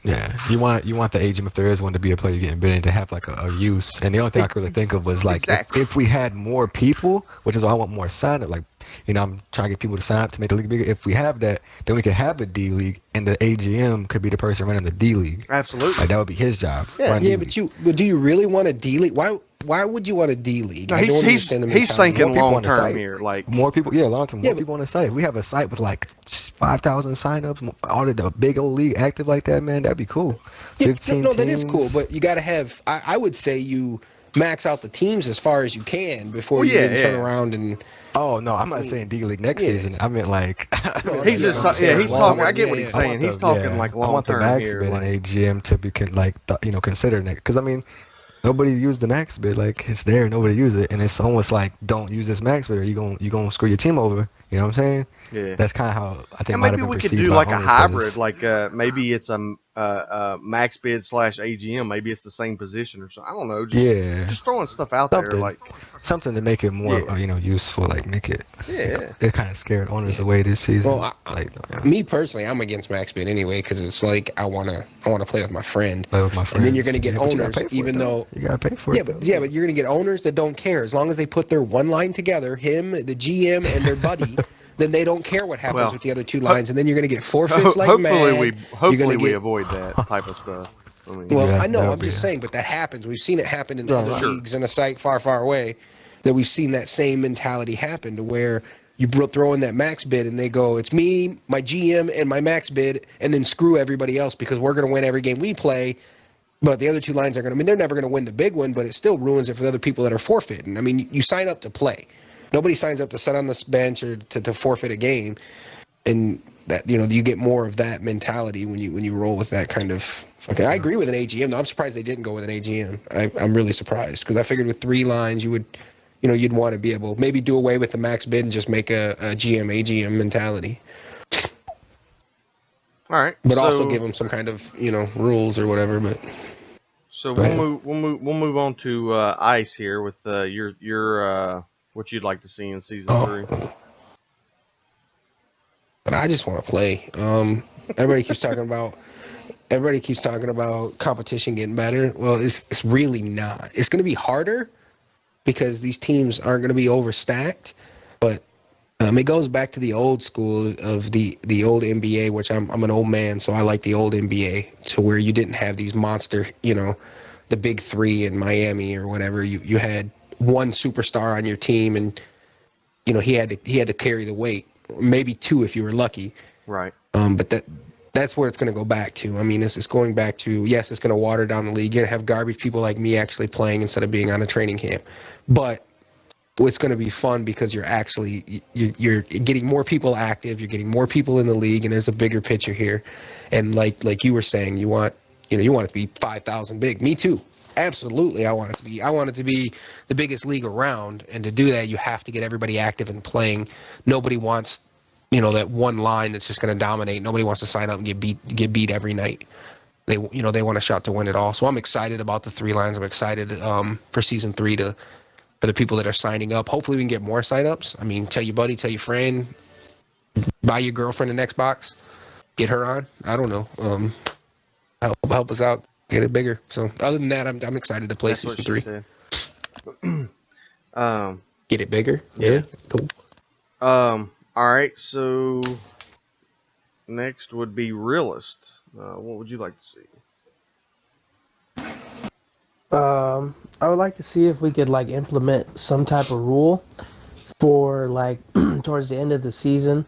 Speaker 4: Yeah, you want the agent, if there is one, to be a player getting bid in, to have like a use. And the only thing I could really think of was like if we had more people, which is why I want more sign up. Like, I'm trying to get people to sign up to make the league bigger. If we have that, then we could have a D league, and the AGM could be the person running the D league.
Speaker 1: Absolutely,
Speaker 4: like that would be his job.
Speaker 5: Yeah, but do you really want a D league? Why would you want a D league?
Speaker 1: No, he's thinking long term here, like
Speaker 4: more people. Yeah, long term. More people on the site. If we have a site with like 5,000 signups, all of the big old league active like that, man, that'd be cool. 15
Speaker 5: no, that
Speaker 4: teams.
Speaker 5: is cool, but you got to have. I would say you max out the teams as far as you can before you turn around and.
Speaker 4: Oh no, I'm not saying D League next season. I meant like
Speaker 1: he's just he's talking. I get what he's saying. He's talking like long term here.
Speaker 4: I want the max bid in AGM to be considered it, because I mean nobody used the max bid. Like it's there, nobody used it, and it's almost like don't use this max bid or you gonna screw your team over. You know what I'm saying?
Speaker 1: Yeah.
Speaker 4: That's kind of how I think.
Speaker 1: And maybe we could do like a hybrid, like maybe it's a max bid / AGM. Maybe it's the same position or something. I don't know. Just throwing stuff out there, like
Speaker 4: something to make it more useful. Like make it.
Speaker 1: Yeah.
Speaker 4: It kind of scared owners away this season.
Speaker 5: Well, me personally, I'm against max bid anyway because it's like I wanna play with my friend. And then you're gonna get owners, even though
Speaker 4: you gotta pay for it.
Speaker 5: But you're gonna get owners that don't care as long as they put their one line together, him, the GM, and their buddy. Then they don't care what happens with the other two lines, and then you're going to get forfeits like mad.
Speaker 1: Hopefully we avoid that type of stuff.
Speaker 5: I know. I'm just saying, but that happens. We've seen it happen in other leagues in a site far, far away. That we've seen that same mentality happen to where you throw in that max bid, and they go, "It's me, my GM, and my max bid," and then screw everybody else because we're going to win every game we play. But the other two lines are going to. I mean, they're never going to win the big one, but it still ruins it for the other people that are forfeiting. I mean, you sign up to play. Nobody signs up to sit on this bench or to forfeit a game, and that you get more of that mentality when you roll with that kind of. Okay, I agree with an AGM. Though I'm surprised they didn't go with an AGM. I'm really surprised because I figured with 3 lines you would, you'd want to be able maybe do away with the max bid and just make a GM AGM mentality.
Speaker 1: All right,
Speaker 5: but also give them some kind of rules or whatever. But
Speaker 1: so we'll move on to Ice here with your. What you'd like to see in season 3?
Speaker 5: But I just want to play. Everybody keeps talking about competition getting better. Well, it's really not. It's going to be harder because these teams aren't going to be overstacked. But it goes back to the old school of the old NBA, which I'm an old man, so I like the old NBA, to where you didn't have these monster, the big 3 in Miami or whatever. You had one superstar on your team, and he had to carry the weight, maybe 2 if you were lucky.
Speaker 1: Right.
Speaker 5: But that's where it's going to go back to. I mean, it's going back to, yes, it's going to water down the league. You're going to have garbage people like me actually playing instead of being on a training camp. But it's going to be fun because you're getting more people active, you're getting more people in the league, and there's a bigger picture here. And like you were saying, you want it to be 5,000 big. Me too. Absolutely, I want it to be the biggest league around, and to do that, you have to get everybody active and playing. Nobody wants, that one line that's just going to dominate. Nobody wants to sign up and get beat every night. They want a shot to win it all. So I'm excited about the 3 lines. I'm excited for season 3 for the people that are signing up. Hopefully, we can get more sign-ups. I mean, tell your buddy, tell your friend, buy your girlfriend an Xbox, get her on. I don't know. Help us out. Get it bigger. So other than that, I'm excited to play season 3. Get it bigger. Yeah. Cool.
Speaker 1: All right. So next would be Realist. What would you like to see?
Speaker 6: I would like to see if we could like implement some type of rule for like towards the end of the season.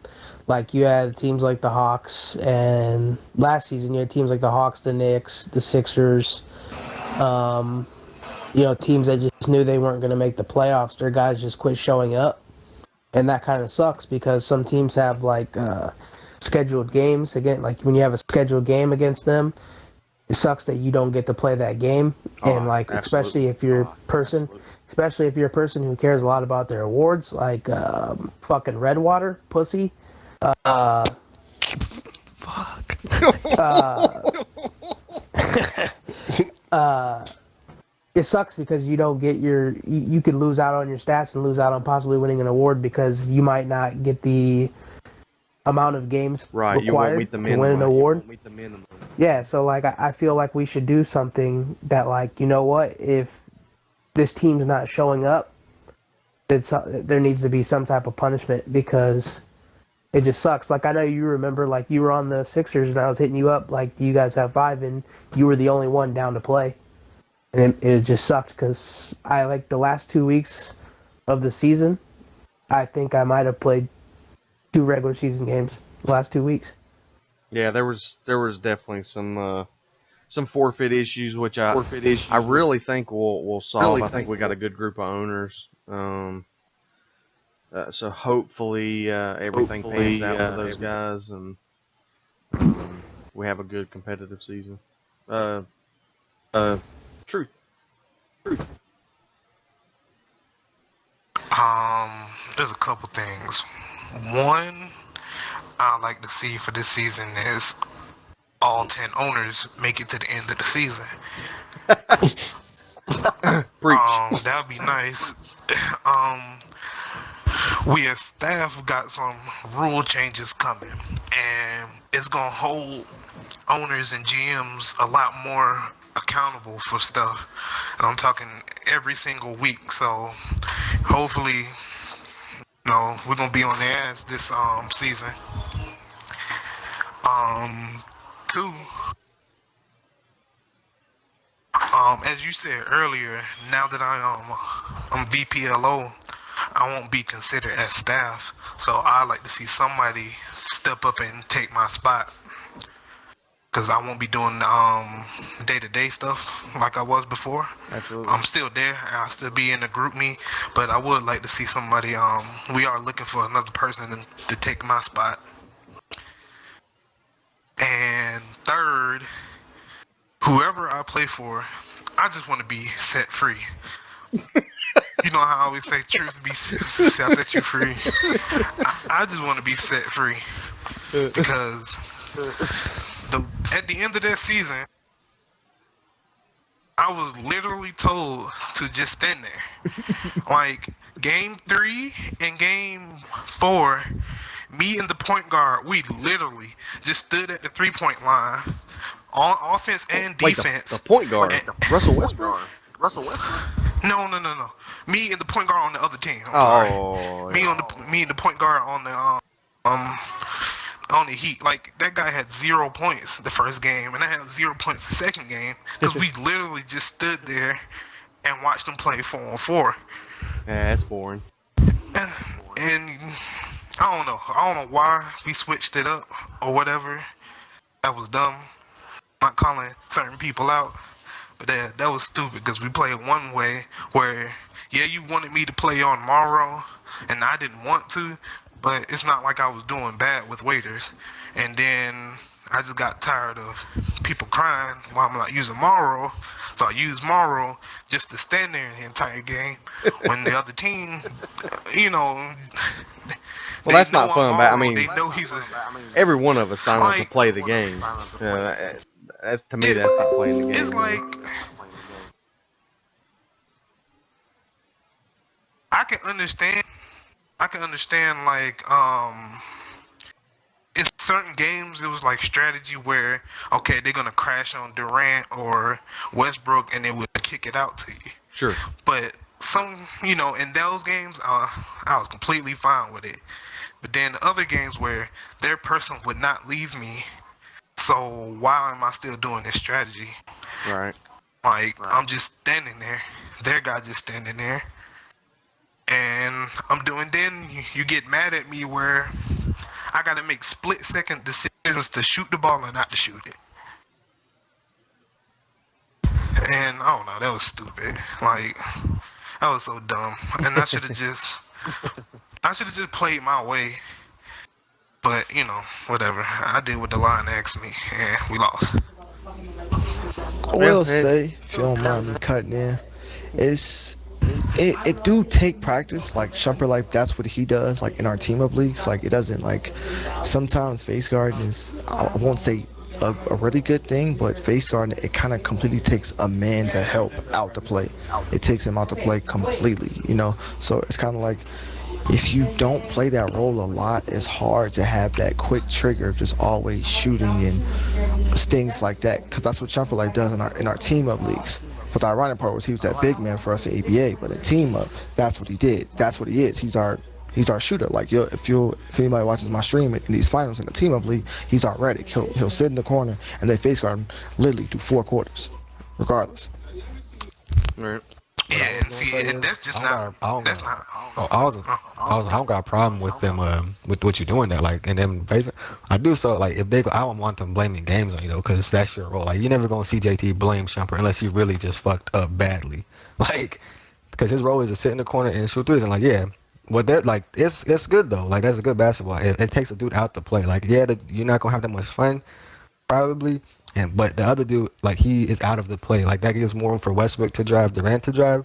Speaker 6: Like you had teams like the Hawks, and last season you had teams like the Hawks, the Knicks, the Sixers. Um, teams that just knew they weren't going to make the playoffs. Their guys just quit showing up, and that kind of sucks because some teams have like scheduled games again. Like when you have a scheduled game against them, it sucks that you don't get to play that game. And like especially if you're a person, who cares a lot about their awards, like fucking Redwater pussy.
Speaker 5: Fuck.
Speaker 6: It sucks because you don't get you could lose out on your stats and lose out on possibly winning an award because you might not get the amount of games required to win an award. Yeah, so like I feel like we should do something that, like, you know what, if this team's not showing up, there needs to be some type of punishment because it just sucks. Like, I know you remember, like, you were on the Sixers and I was hitting you up, like, do you guys have 5? And you were the only one down to play. And it just sucked because like, the last 2 weeks of the season, I think I might have played 2 regular season games the last 2 weeks.
Speaker 1: Yeah, there was definitely some forfeit issues, which I really think we'll solve. I think we got a good group of owners. So hopefully everything pans out for those guys, and we have a good competitive season. Truth.
Speaker 7: There's a couple things. One, I'd like to see for this season is all 10 owners make it to the end of the season.
Speaker 1: Preach.
Speaker 7: That would be nice. We as staff got some rule changes coming, and it's gonna hold owners and GMs a lot more accountable for stuff. And I'm talking every single week. So hopefully, we're gonna be on their ass this season. 2, as you said earlier, now that I'm VPLO, I won't be considered as staff. So I'd like to see somebody step up and take my spot, because I won't be doing day-to-day stuff like I was before.
Speaker 1: Absolutely.
Speaker 7: I'm still there. I'll still be in the group me, but I would like to see somebody. We are looking for another person to take my spot. And 3rd, whoever I play for, I just want to be set free. You know how I always say, truth shall set you free. I just want to be set free because at the end of that season, I was literally told to just stand there. Like, game 3 and game 4, me and the point guard, we literally just stood at the 3-point line on offense and defense.
Speaker 1: Wait, the point guard, Russell Westbrook?
Speaker 7: No. Me and the point guard on the other team. I'm sorry. Me and the point guard on the Heat. Like, that guy had 0 points the first game, and I had 0 points the second game because we literally just stood there and watched them play 4-on-4.
Speaker 1: Yeah, that's boring.
Speaker 7: And I don't know why we switched it up or whatever. That was dumb. Not calling certain people out, but that was stupid because we played one way where, yeah, you wanted me to play on Morrow, and I didn't want to, but it's not like I was doing bad with waiters. And then I just got tired of people crying while I'm not using Morrow, so I used Morrow just to stand there the entire game when the other team,
Speaker 1: Well, that's not fun, but I mean,
Speaker 7: they know
Speaker 1: every one of us signed up to play the game. To me, that's not playing the game.
Speaker 7: It's like, I can understand, like, in certain games, it was like strategy where, okay, they're going to crash on Durant or Westbrook and they would kick it out to you.
Speaker 1: Sure.
Speaker 7: But in those games, I was completely fine with it. But then other games where their person would not leave me So why am I still doing this strategy?
Speaker 1: Right.
Speaker 7: Like, I'm just standing there. Their guy just standing there. And then you get mad at me where I got to make split-second decisions to shoot the ball and not to shoot it. And I don't know, that was stupid. Like, that was so dumb. And I should have just played my way. But, whatever. I did what the line asked me, and we lost.
Speaker 2: I will say, if you don't mind me cutting in, it do take practice. Like Shumper, like that's what he does. Like in our team up leagues, like it doesn't like. Sometimes face guarding is, I won't say a really good thing, but face guarding, it kind of completely takes a man to help out the play. It takes him out the play completely, So it's kind of like, if you don't play that role a lot, it's hard to have that quick trigger of just always shooting and things like that. Because that's what Shumper like does in our team up leagues. But the ironic part was he was that big man for us in EBA, but in team up, that's what he did. That's what he is. He's our shooter. Like, if anybody watches my stream in these finals in the team up league, he's Athletic. He'll sit in the corner and they face guard him literally through 4 quarters, regardless.
Speaker 1: Right.
Speaker 7: Yeah, and see, and that's just not. That's not.
Speaker 4: I don't got a problem with them with what you're doing there. Like, and then basically, I do so like if they, I don't want them blaming games on you though, because that's your role. Like, you're never gonna see JT blame Shumper unless he really just fucked up badly. Like, because his role is to sit in the corner and shoot threes. And like, yeah, what they're like, it's good though. Like, that's a good basketball. It takes a dude out to play. Like, yeah, you're not gonna have that much fun, probably. But the other dude, like, he is out of the play. Like, that gives more room for Westbrook to drive, Durant to drive.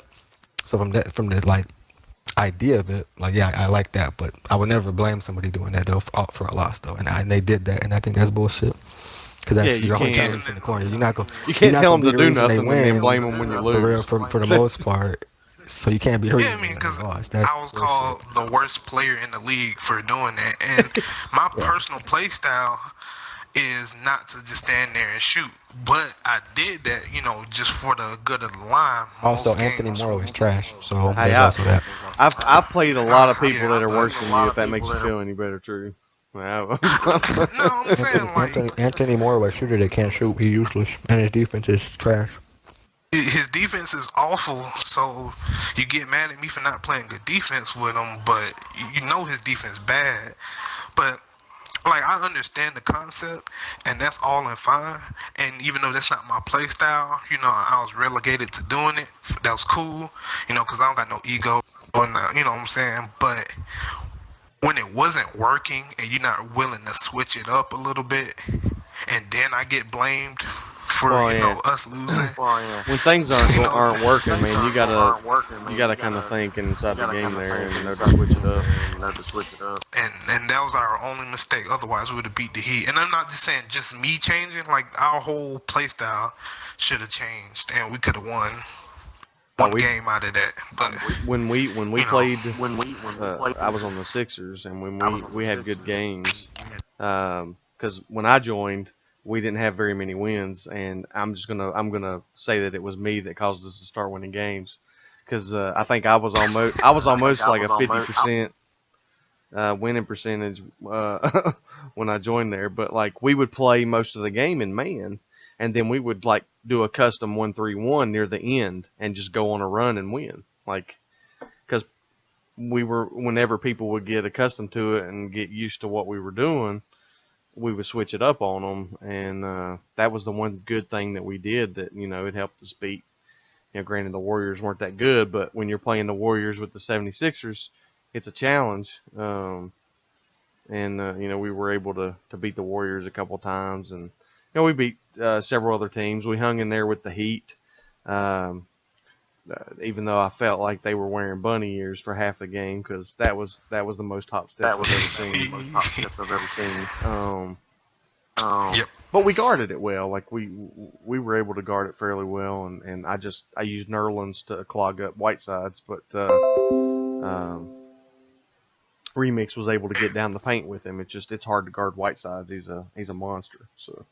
Speaker 4: So from the like idea of it, like, yeah, I like that. But I would never blame somebody doing that though for a loss though. And they did that, and I think that's bullshit. Because that's your only talent in the corner. You're not gonna.
Speaker 1: You can't tell them to do nothing and then blame them when you lose.
Speaker 4: For real, for the most part. So you can't be hurt.
Speaker 7: Yeah, I mean, because I was called the worst player in the league for doing that, and my personal play style is not to just stand there and shoot. But I did that, just for the good of the line.
Speaker 4: Also, Anthony Morrow is trash. So
Speaker 1: hey, I've played a lot of people that are worse than you. If that makes you feel any better, true.
Speaker 7: No, I'm saying
Speaker 4: Anthony Morrow, a shooter that can't shoot, he's useless, and his defense is trash.
Speaker 7: His defense is awful, so you get mad at me for not playing good defense with him, but his defense bad. But like, I understand the concept, and that's all in fine. And even though that's not my play style, I was relegated to doing it. That was cool, because I don't got no ego, or not, you know what I'm saying. But when it wasn't working, and you're not willing to switch it up a little bit, and then I get blamed for us losing.
Speaker 1: When things aren't working, man, you gotta kind of think inside the game there and know to switch it up.
Speaker 7: And that was our only mistake. Otherwise, we would have beat the Heat. And I'm not just saying just me changing. Like, our whole play style should have changed, and we could have won one game out of that. But
Speaker 1: when we played, I was on the Sixers, and when we had good games, because when I joined, we didn't have very many wins, and I'm gonna say that it was me that caused us to start winning games, because I think I was almost like a 50% winning percentage when I joined there. But like, we would play most of the game in man, and then we would like do a custom 1-3-1 near the end and just go on a run and win. Like, because whenever people would get accustomed to it and get used to what we were doing, we would switch it up on them, and that was the one good thing that we did that, it helped us beat. Granted, the Warriors weren't that good, but when you're playing the Warriors with the 76ers, it's a challenge. And we were able to beat the Warriors a couple times, and we beat several other teams. We hung in there with the Heat, even though I felt like they were wearing bunny ears for half the game, because that was the most top steps I've ever seen.
Speaker 7: Yep.
Speaker 1: But we guarded it well. Like, we were able to guard it fairly well, and I used Nerlens to clog up Whitesides, but Remix was able to get down the paint with him. It's hard to guard Whitesides. He's a monster. So.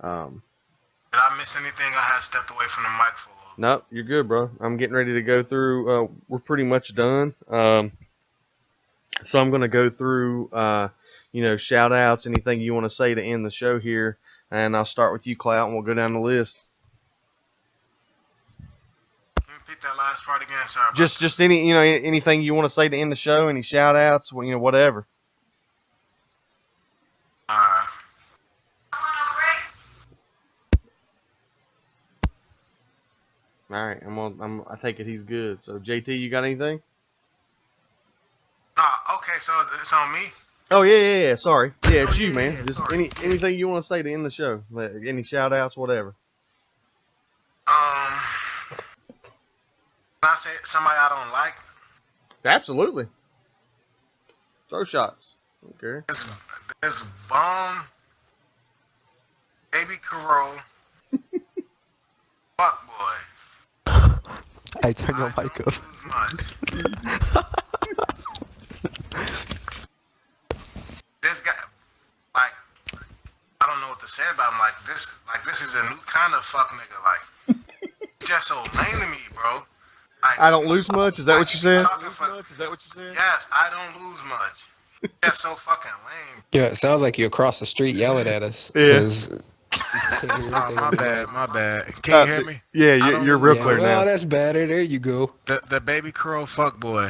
Speaker 3: Did I miss anything? I had stepped away from the mic for a little.
Speaker 1: Nope, you're good, bro. I'm getting ready to go through. We're pretty much done. So I'm going to go through, shout outs, anything you want to say to end the show here. And I'll start with you, Clout, and we'll go down the list.
Speaker 3: Can you repeat that last part again? Sorry. About
Speaker 1: Just anything you want to say to end the show, any shout outs, whatever.
Speaker 3: that.
Speaker 1: All right, I take it he's good. So JT, you got anything?
Speaker 3: Okay, so it's on me.
Speaker 1: Oh yeah. Sorry, yeah, it's you, man. Just anything you want to say to end the show, any shout outs, whatever.
Speaker 3: Can I say somebody I don't like?
Speaker 1: Absolutely. Throw shots. Okay.
Speaker 3: This bum baby Carol fuck boy.
Speaker 4: Hey, turn your mic up.
Speaker 3: Lose much. This guy, like, I don't know what to say about him. Like this is a new kind of fuck nigga. Like, he's just so lame to me, bro. Like,
Speaker 1: I don't lose much. Is that what you said?
Speaker 3: Yes, I don't lose much. He's just so fucking lame.
Speaker 5: Yeah, it sounds like you're across the street yelling at us.
Speaker 1: Yeah.
Speaker 5: 'Ause
Speaker 3: Oh, my bad. Can you hear me?
Speaker 1: Yeah, you're real clear
Speaker 5: well,
Speaker 1: now.
Speaker 5: that's better. There you go.
Speaker 3: The baby curl fuck boy.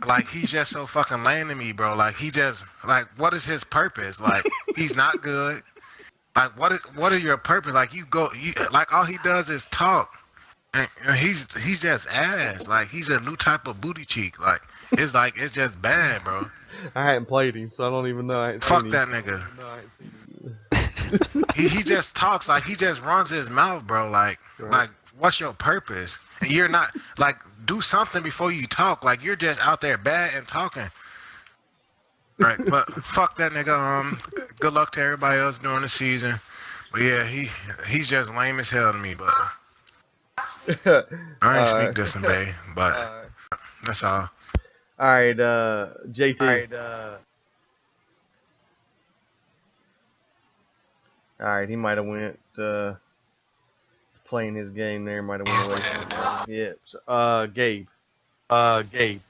Speaker 3: Like, he's just so fucking lame to me, bro. Like, he just, like, what is his purpose? Like, he's not good. Like, what are your purpose? Like, like, all he does is talk. And he's just ass. Like, he's a new type of booty cheek. Like, it's just bad, bro.
Speaker 1: I hadn't played him, so I don't even know.
Speaker 3: Fuck that nigga. He just talks, like, he just runs his mouth, bro. Like, what's your purpose? And you're not, like, do something before you talk. Like, you're just out there bad and talking. Right, but fuck that nigga. Good luck to everybody else during the season. But yeah, he's just lame as hell to me, but I ain't sneak dissing, babe, but that's all.
Speaker 1: All right, JT. All right, he might have went playing his game there. Might have went away from it. Yeah. So, Gabe. Gabe.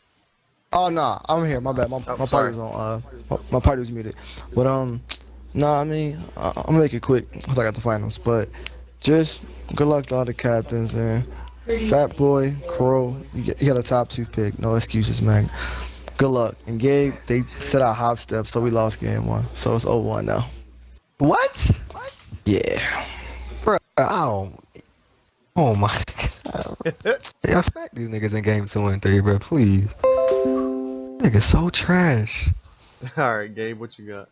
Speaker 2: Oh no, I'm here. My bad. My party was on. My party was muted. But no, I mean, I'm gonna make it quick because I got the finals. But just good luck to all the captains and Fat Boy, Crow. You got a top 2 pick. No excuses, man. Good luck. And Gabe, they set out hop steps, so we lost game 1. So it's 0-1 now.
Speaker 4: What?
Speaker 2: Yeah.
Speaker 4: Bro, oh my god. Y'all smack these niggas in game 2 and 3, bro. Please. Niggas so trash.
Speaker 1: All right, Gabe, what you got?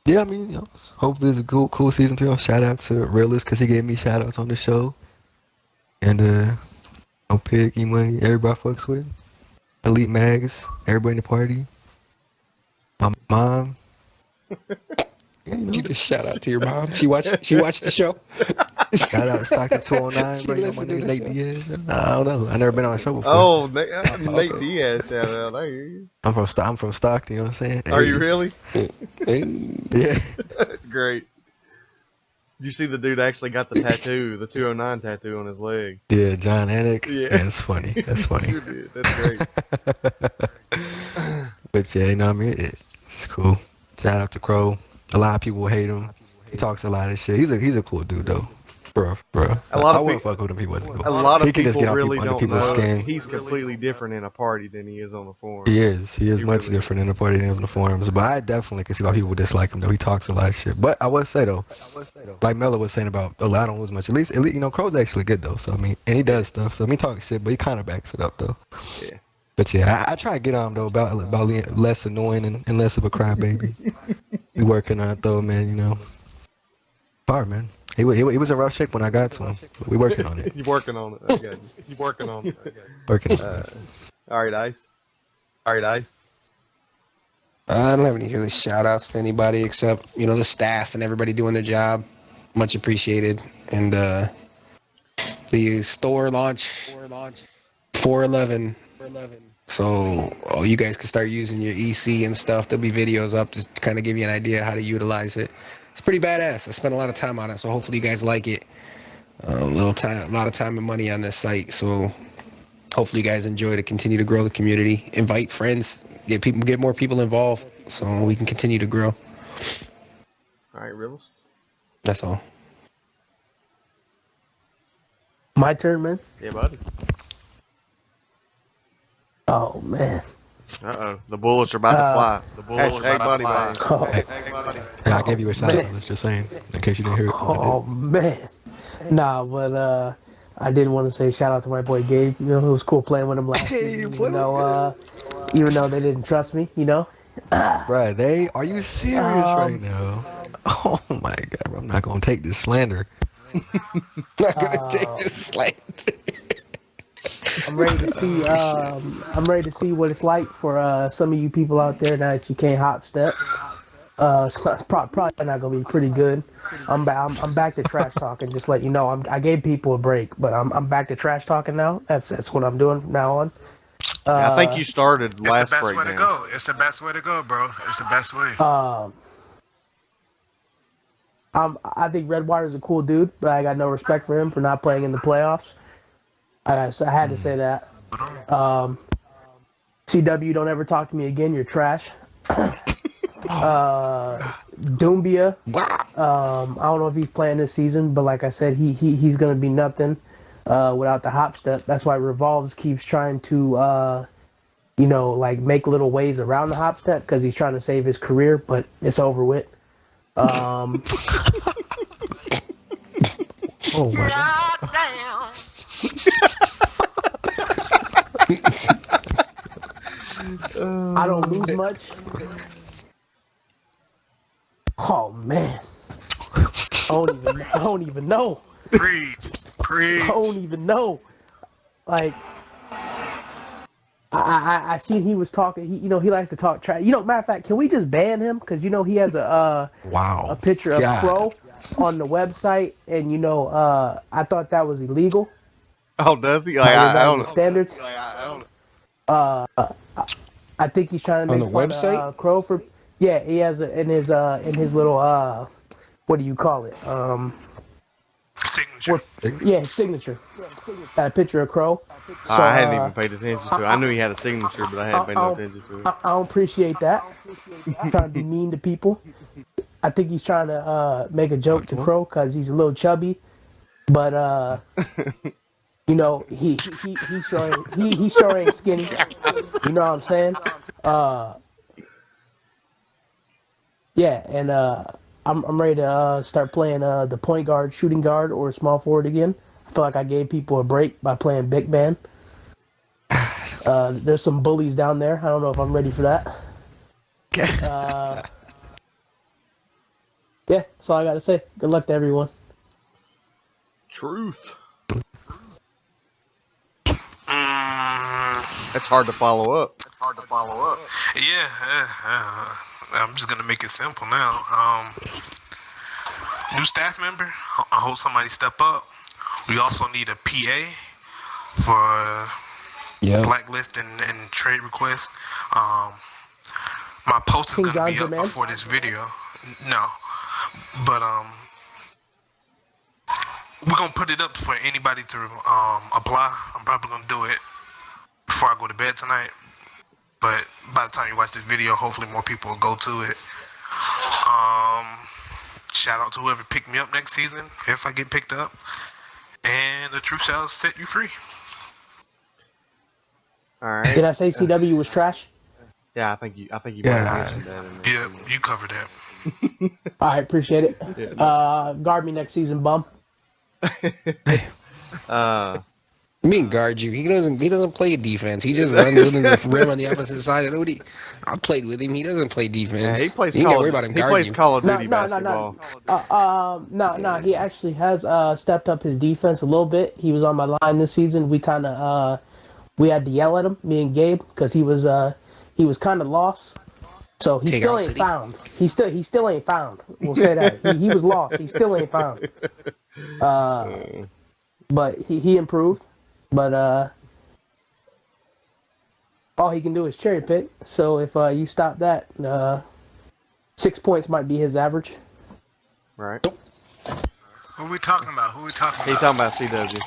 Speaker 4: Yeah, I mean, hopefully it's a cool season 3. Shout out to Realist because he gave me shout outs on the show. And Pig, E-Money, everybody fucks with. Elite Mags, everybody in the party. My mom. Yeah,
Speaker 5: You just shout out to your mom. She watched the show.
Speaker 4: Shout out to Stockton 209, bro. You know my nigga Nate Diaz. I don't know. I never been on a show before.
Speaker 1: Oh, Nate Diaz shout out. I hear you.
Speaker 4: I'm from Stockton. You know what I'm saying?
Speaker 1: Are you really?
Speaker 4: Yeah.
Speaker 1: That's great. Did you see the dude actually got the tattoo, the 209 tattoo on his leg?
Speaker 4: Yeah, John Anik.
Speaker 1: Yeah.
Speaker 4: That's funny. That's funny.
Speaker 1: Sure did. That's great.
Speaker 4: But yeah, you know what I mean? It's cool. Shout out to Crow. A lot of people hate him. He talks a lot of shit. He's a cool dude though. Bro.
Speaker 1: A lot of
Speaker 4: I wouldn't
Speaker 1: people,
Speaker 4: fuck with him if he wasn't cool.
Speaker 1: a lot of
Speaker 4: He can just
Speaker 1: people
Speaker 4: get on
Speaker 1: really
Speaker 4: people, under
Speaker 1: don't
Speaker 4: people's
Speaker 1: know
Speaker 4: skin.
Speaker 1: he's completely different in a party than he is on the forum.
Speaker 4: He is. He is
Speaker 1: He
Speaker 4: much
Speaker 1: really
Speaker 4: different in the party than he is in the forums. But I definitely can see why people dislike him though. He talks a lot of shit. But I would say though, like Melo was saying about, I don't lose much. At least you know, Crow's actually good though. So I mean, and he does stuff. So I mean, he talks shit, but he kind of backs it up though.
Speaker 1: Yeah.
Speaker 4: But yeah, I try to get on though about less annoying and less of a crybaby. We working on it though, man. You know, hard man. He was in rough shape when I got to him. But we working on it.
Speaker 1: You're working on it. I got you. You're working on it. I got you.
Speaker 4: Working on it.
Speaker 1: All right, Ice.
Speaker 5: I don't have any really shout outs to anybody except, the staff and everybody doing their job. Much appreciated. And the store launch 4/11. So you guys can start using your EC and stuff. There'll be videos up to kind of give you an idea how to utilize it. It's pretty badass. I spent a lot of time on it, so hopefully you guys like it. A lot of time and money on this site, so hopefully you guys enjoy to continue to grow the community. Invite friends, get more people involved. so we can continue to grow.
Speaker 1: All right, Rivers.
Speaker 5: That's all.
Speaker 6: My turn, man.
Speaker 1: Yeah, buddy.
Speaker 6: Oh man.
Speaker 1: Uh-oh. The bullets are about to fly. The bullets are about to fly.
Speaker 6: Oh,
Speaker 4: Yeah, I gave you a shout out. I was just saying, in case you didn't hear it.
Speaker 6: oh man. Nah, but I did want to say shout out to my boy Gabe. You know, it was cool playing with him last season. Even though they didn't trust me, you know.
Speaker 4: Bruh, are you serious right now? Oh my god, bro, I'm not gonna take this slander.
Speaker 5: Not gonna take this slander.
Speaker 6: I'm ready to see. I'm ready to see what it's like for some of you people out there now that you can't hop step. It's probably not gonna be pretty good. I'm back to trash talking. Just let you know, I gave people a break, but I'm back to trash talking now. That's what I'm doing from now on.
Speaker 1: I think you started last
Speaker 3: It's the best way to
Speaker 1: breakdown.
Speaker 3: go. It's the best way to go, bro. It's the best way.
Speaker 6: I think Redwater's a cool dude, but I got no respect for him for not playing in the playoffs. I had to say that. CW, don't ever talk to me again. You're trash. Doumbia. I don't know if he's playing this season, but like I said, he's gonna be nothing without the hop step. That's why Revolves keeps trying to like make little ways around the hop step because he's trying to save his career, but it's over with. Oh my God. I don't lose much. Oh man, I don't even know.
Speaker 3: Preach.
Speaker 6: I don't even know. Like, I seen he was talking. He likes to talk trash. Matter of fact, can we just ban him? Because he has a picture of Crow on the website, and I thought that was illegal.
Speaker 1: Oh, does he? Like, I don't know.
Speaker 6: Standards. I think he's trying to make
Speaker 5: on the website.
Speaker 6: Crow for. Yeah, he has in his little what do you call it?
Speaker 7: Signature.
Speaker 6: His signature. Got a picture of Crow. So,
Speaker 1: I hadn't even paid attention to it. I knew he had a signature, but I hadn't paid no attention to it.
Speaker 6: I don't appreciate that. Trying to be mean to people. I think he's trying to make a joke to Crow because he's a little chubby, but he sure ain't skinny. You know what I'm saying? Yeah, and I'm ready to start playing the point guard, shooting guard, or small forward again. I feel like I gave people a break by playing big man. There's some bullies down there. I don't know if I'm ready for that. Yeah, that's all I got to say. Good luck to everyone.
Speaker 1: Truth. That's hard to follow up.
Speaker 7: Yeah, I'm just gonna make it simple now. New staff member. I hope somebody step up. We also need a PA for blacklist and trade requests. My post is gonna be up before this video. No, but we're gonna put it up for anybody to apply. I'm probably gonna do it before I go to bed tonight. But by the time you watch this video, hopefully more people will go to it. Shout out to whoever picked me up next season, if I get picked up. And the truth shall set you free.
Speaker 1: All right.
Speaker 6: Did I say CW was trash?
Speaker 1: Yeah, I think you mentioned that.
Speaker 7: Yeah, you covered that.
Speaker 6: All right, appreciate it.
Speaker 1: Yeah.
Speaker 6: Guard me next season, bum.
Speaker 5: You mean guard you? He doesn't play defense. He just runs into the rim on the opposite side. I played with him. He doesn't play defense.
Speaker 1: Yeah, he plays
Speaker 5: you
Speaker 1: Call.
Speaker 5: Can't worry about him
Speaker 1: He plays
Speaker 5: you.
Speaker 1: Call of Duty basketball.
Speaker 6: No. He actually has stepped up his defense a little bit. He was on my line this season. We kind of we had to yell at him, me and Gabe, because he was kind of lost. So he still ain't found. He still ain't found. We'll say that. He was lost. He still ain't found. But he improved. But all he can do is cherry pick. So if you stop that, 6 points might be his average.
Speaker 1: Right.
Speaker 3: Who are we talking about?
Speaker 1: He's talking about CW.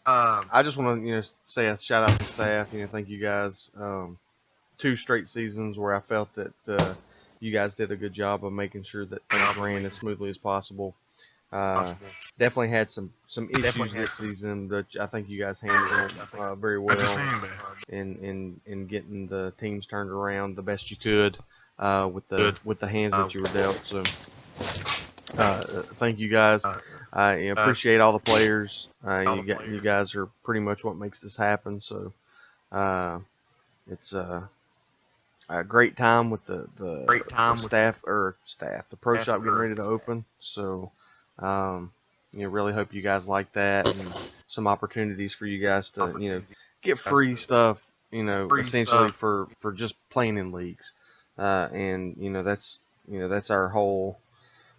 Speaker 1: I just want to say a shout out to staff. Thank you guys. 2 straight seasons where I felt that you guys did a good job of making sure that things ran as smoothly as possible. Definitely had some issues this season, but I think you guys handled them very well in getting the teams turned around the best you could with the hands that you were dealt. So thank you guys. I appreciate all the players. You guys are pretty much what makes this happen. So it's a great time with the pro shop getting ready to open. So really hope you guys like that, and some opportunities for you guys to get free stuff essentially for just playing in leagues, and that's our whole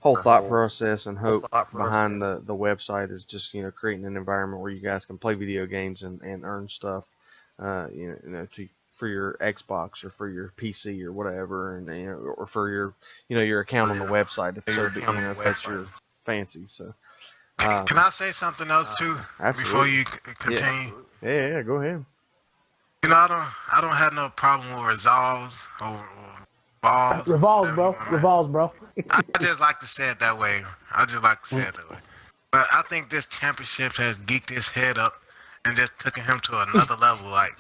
Speaker 1: thought process and hope behind the website is just creating an environment where you guys can play video games and earn stuff for your Xbox or for your PC or whatever, and or for your account on the website if that's your fancy. So
Speaker 3: can I say something else too before you continue?
Speaker 1: Yeah, go ahead.
Speaker 3: I don't have no problem with revolves or balls.
Speaker 6: Revolves, bro.
Speaker 3: I just like to say it that way. But I think this championship has geeked his head up and just taken him to another level. Like,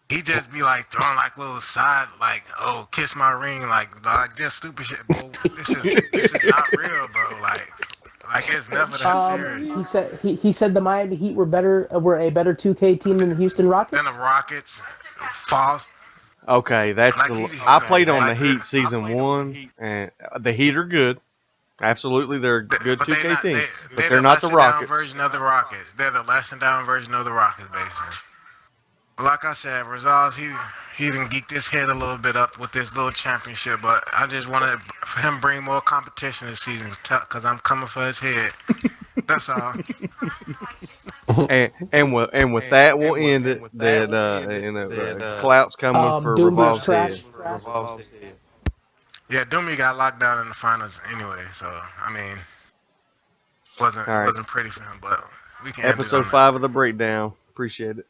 Speaker 3: he just be like throwing like little side, like, oh, kiss my ring, like just stupid shit, bro. This is not real, bro. Like it's never that serious.
Speaker 6: He said the Miami Heat were a better 2K team than the Houston Rockets.
Speaker 3: Then the Rockets, false.
Speaker 1: Okay, I played on the Heat season 1, and the Heat are good. Absolutely, they're a good 2K team, but they're not the Rockets.
Speaker 3: Version of the Rockets. They're the less than down version of the Rockets, basically. But like I said, Rosales, he done geeked his head a little bit up with this little championship, but I just wanted for him to bring more competition this season, because I'm coming for his head. That's all.
Speaker 1: and with that, we'll end it. That clout's coming for Revolve's head.
Speaker 3: Yeah, Doomy got locked down in the finals anyway, so I mean, wasn't pretty for him, but we can.
Speaker 1: Episode 5 of the breakdown. Appreciate it.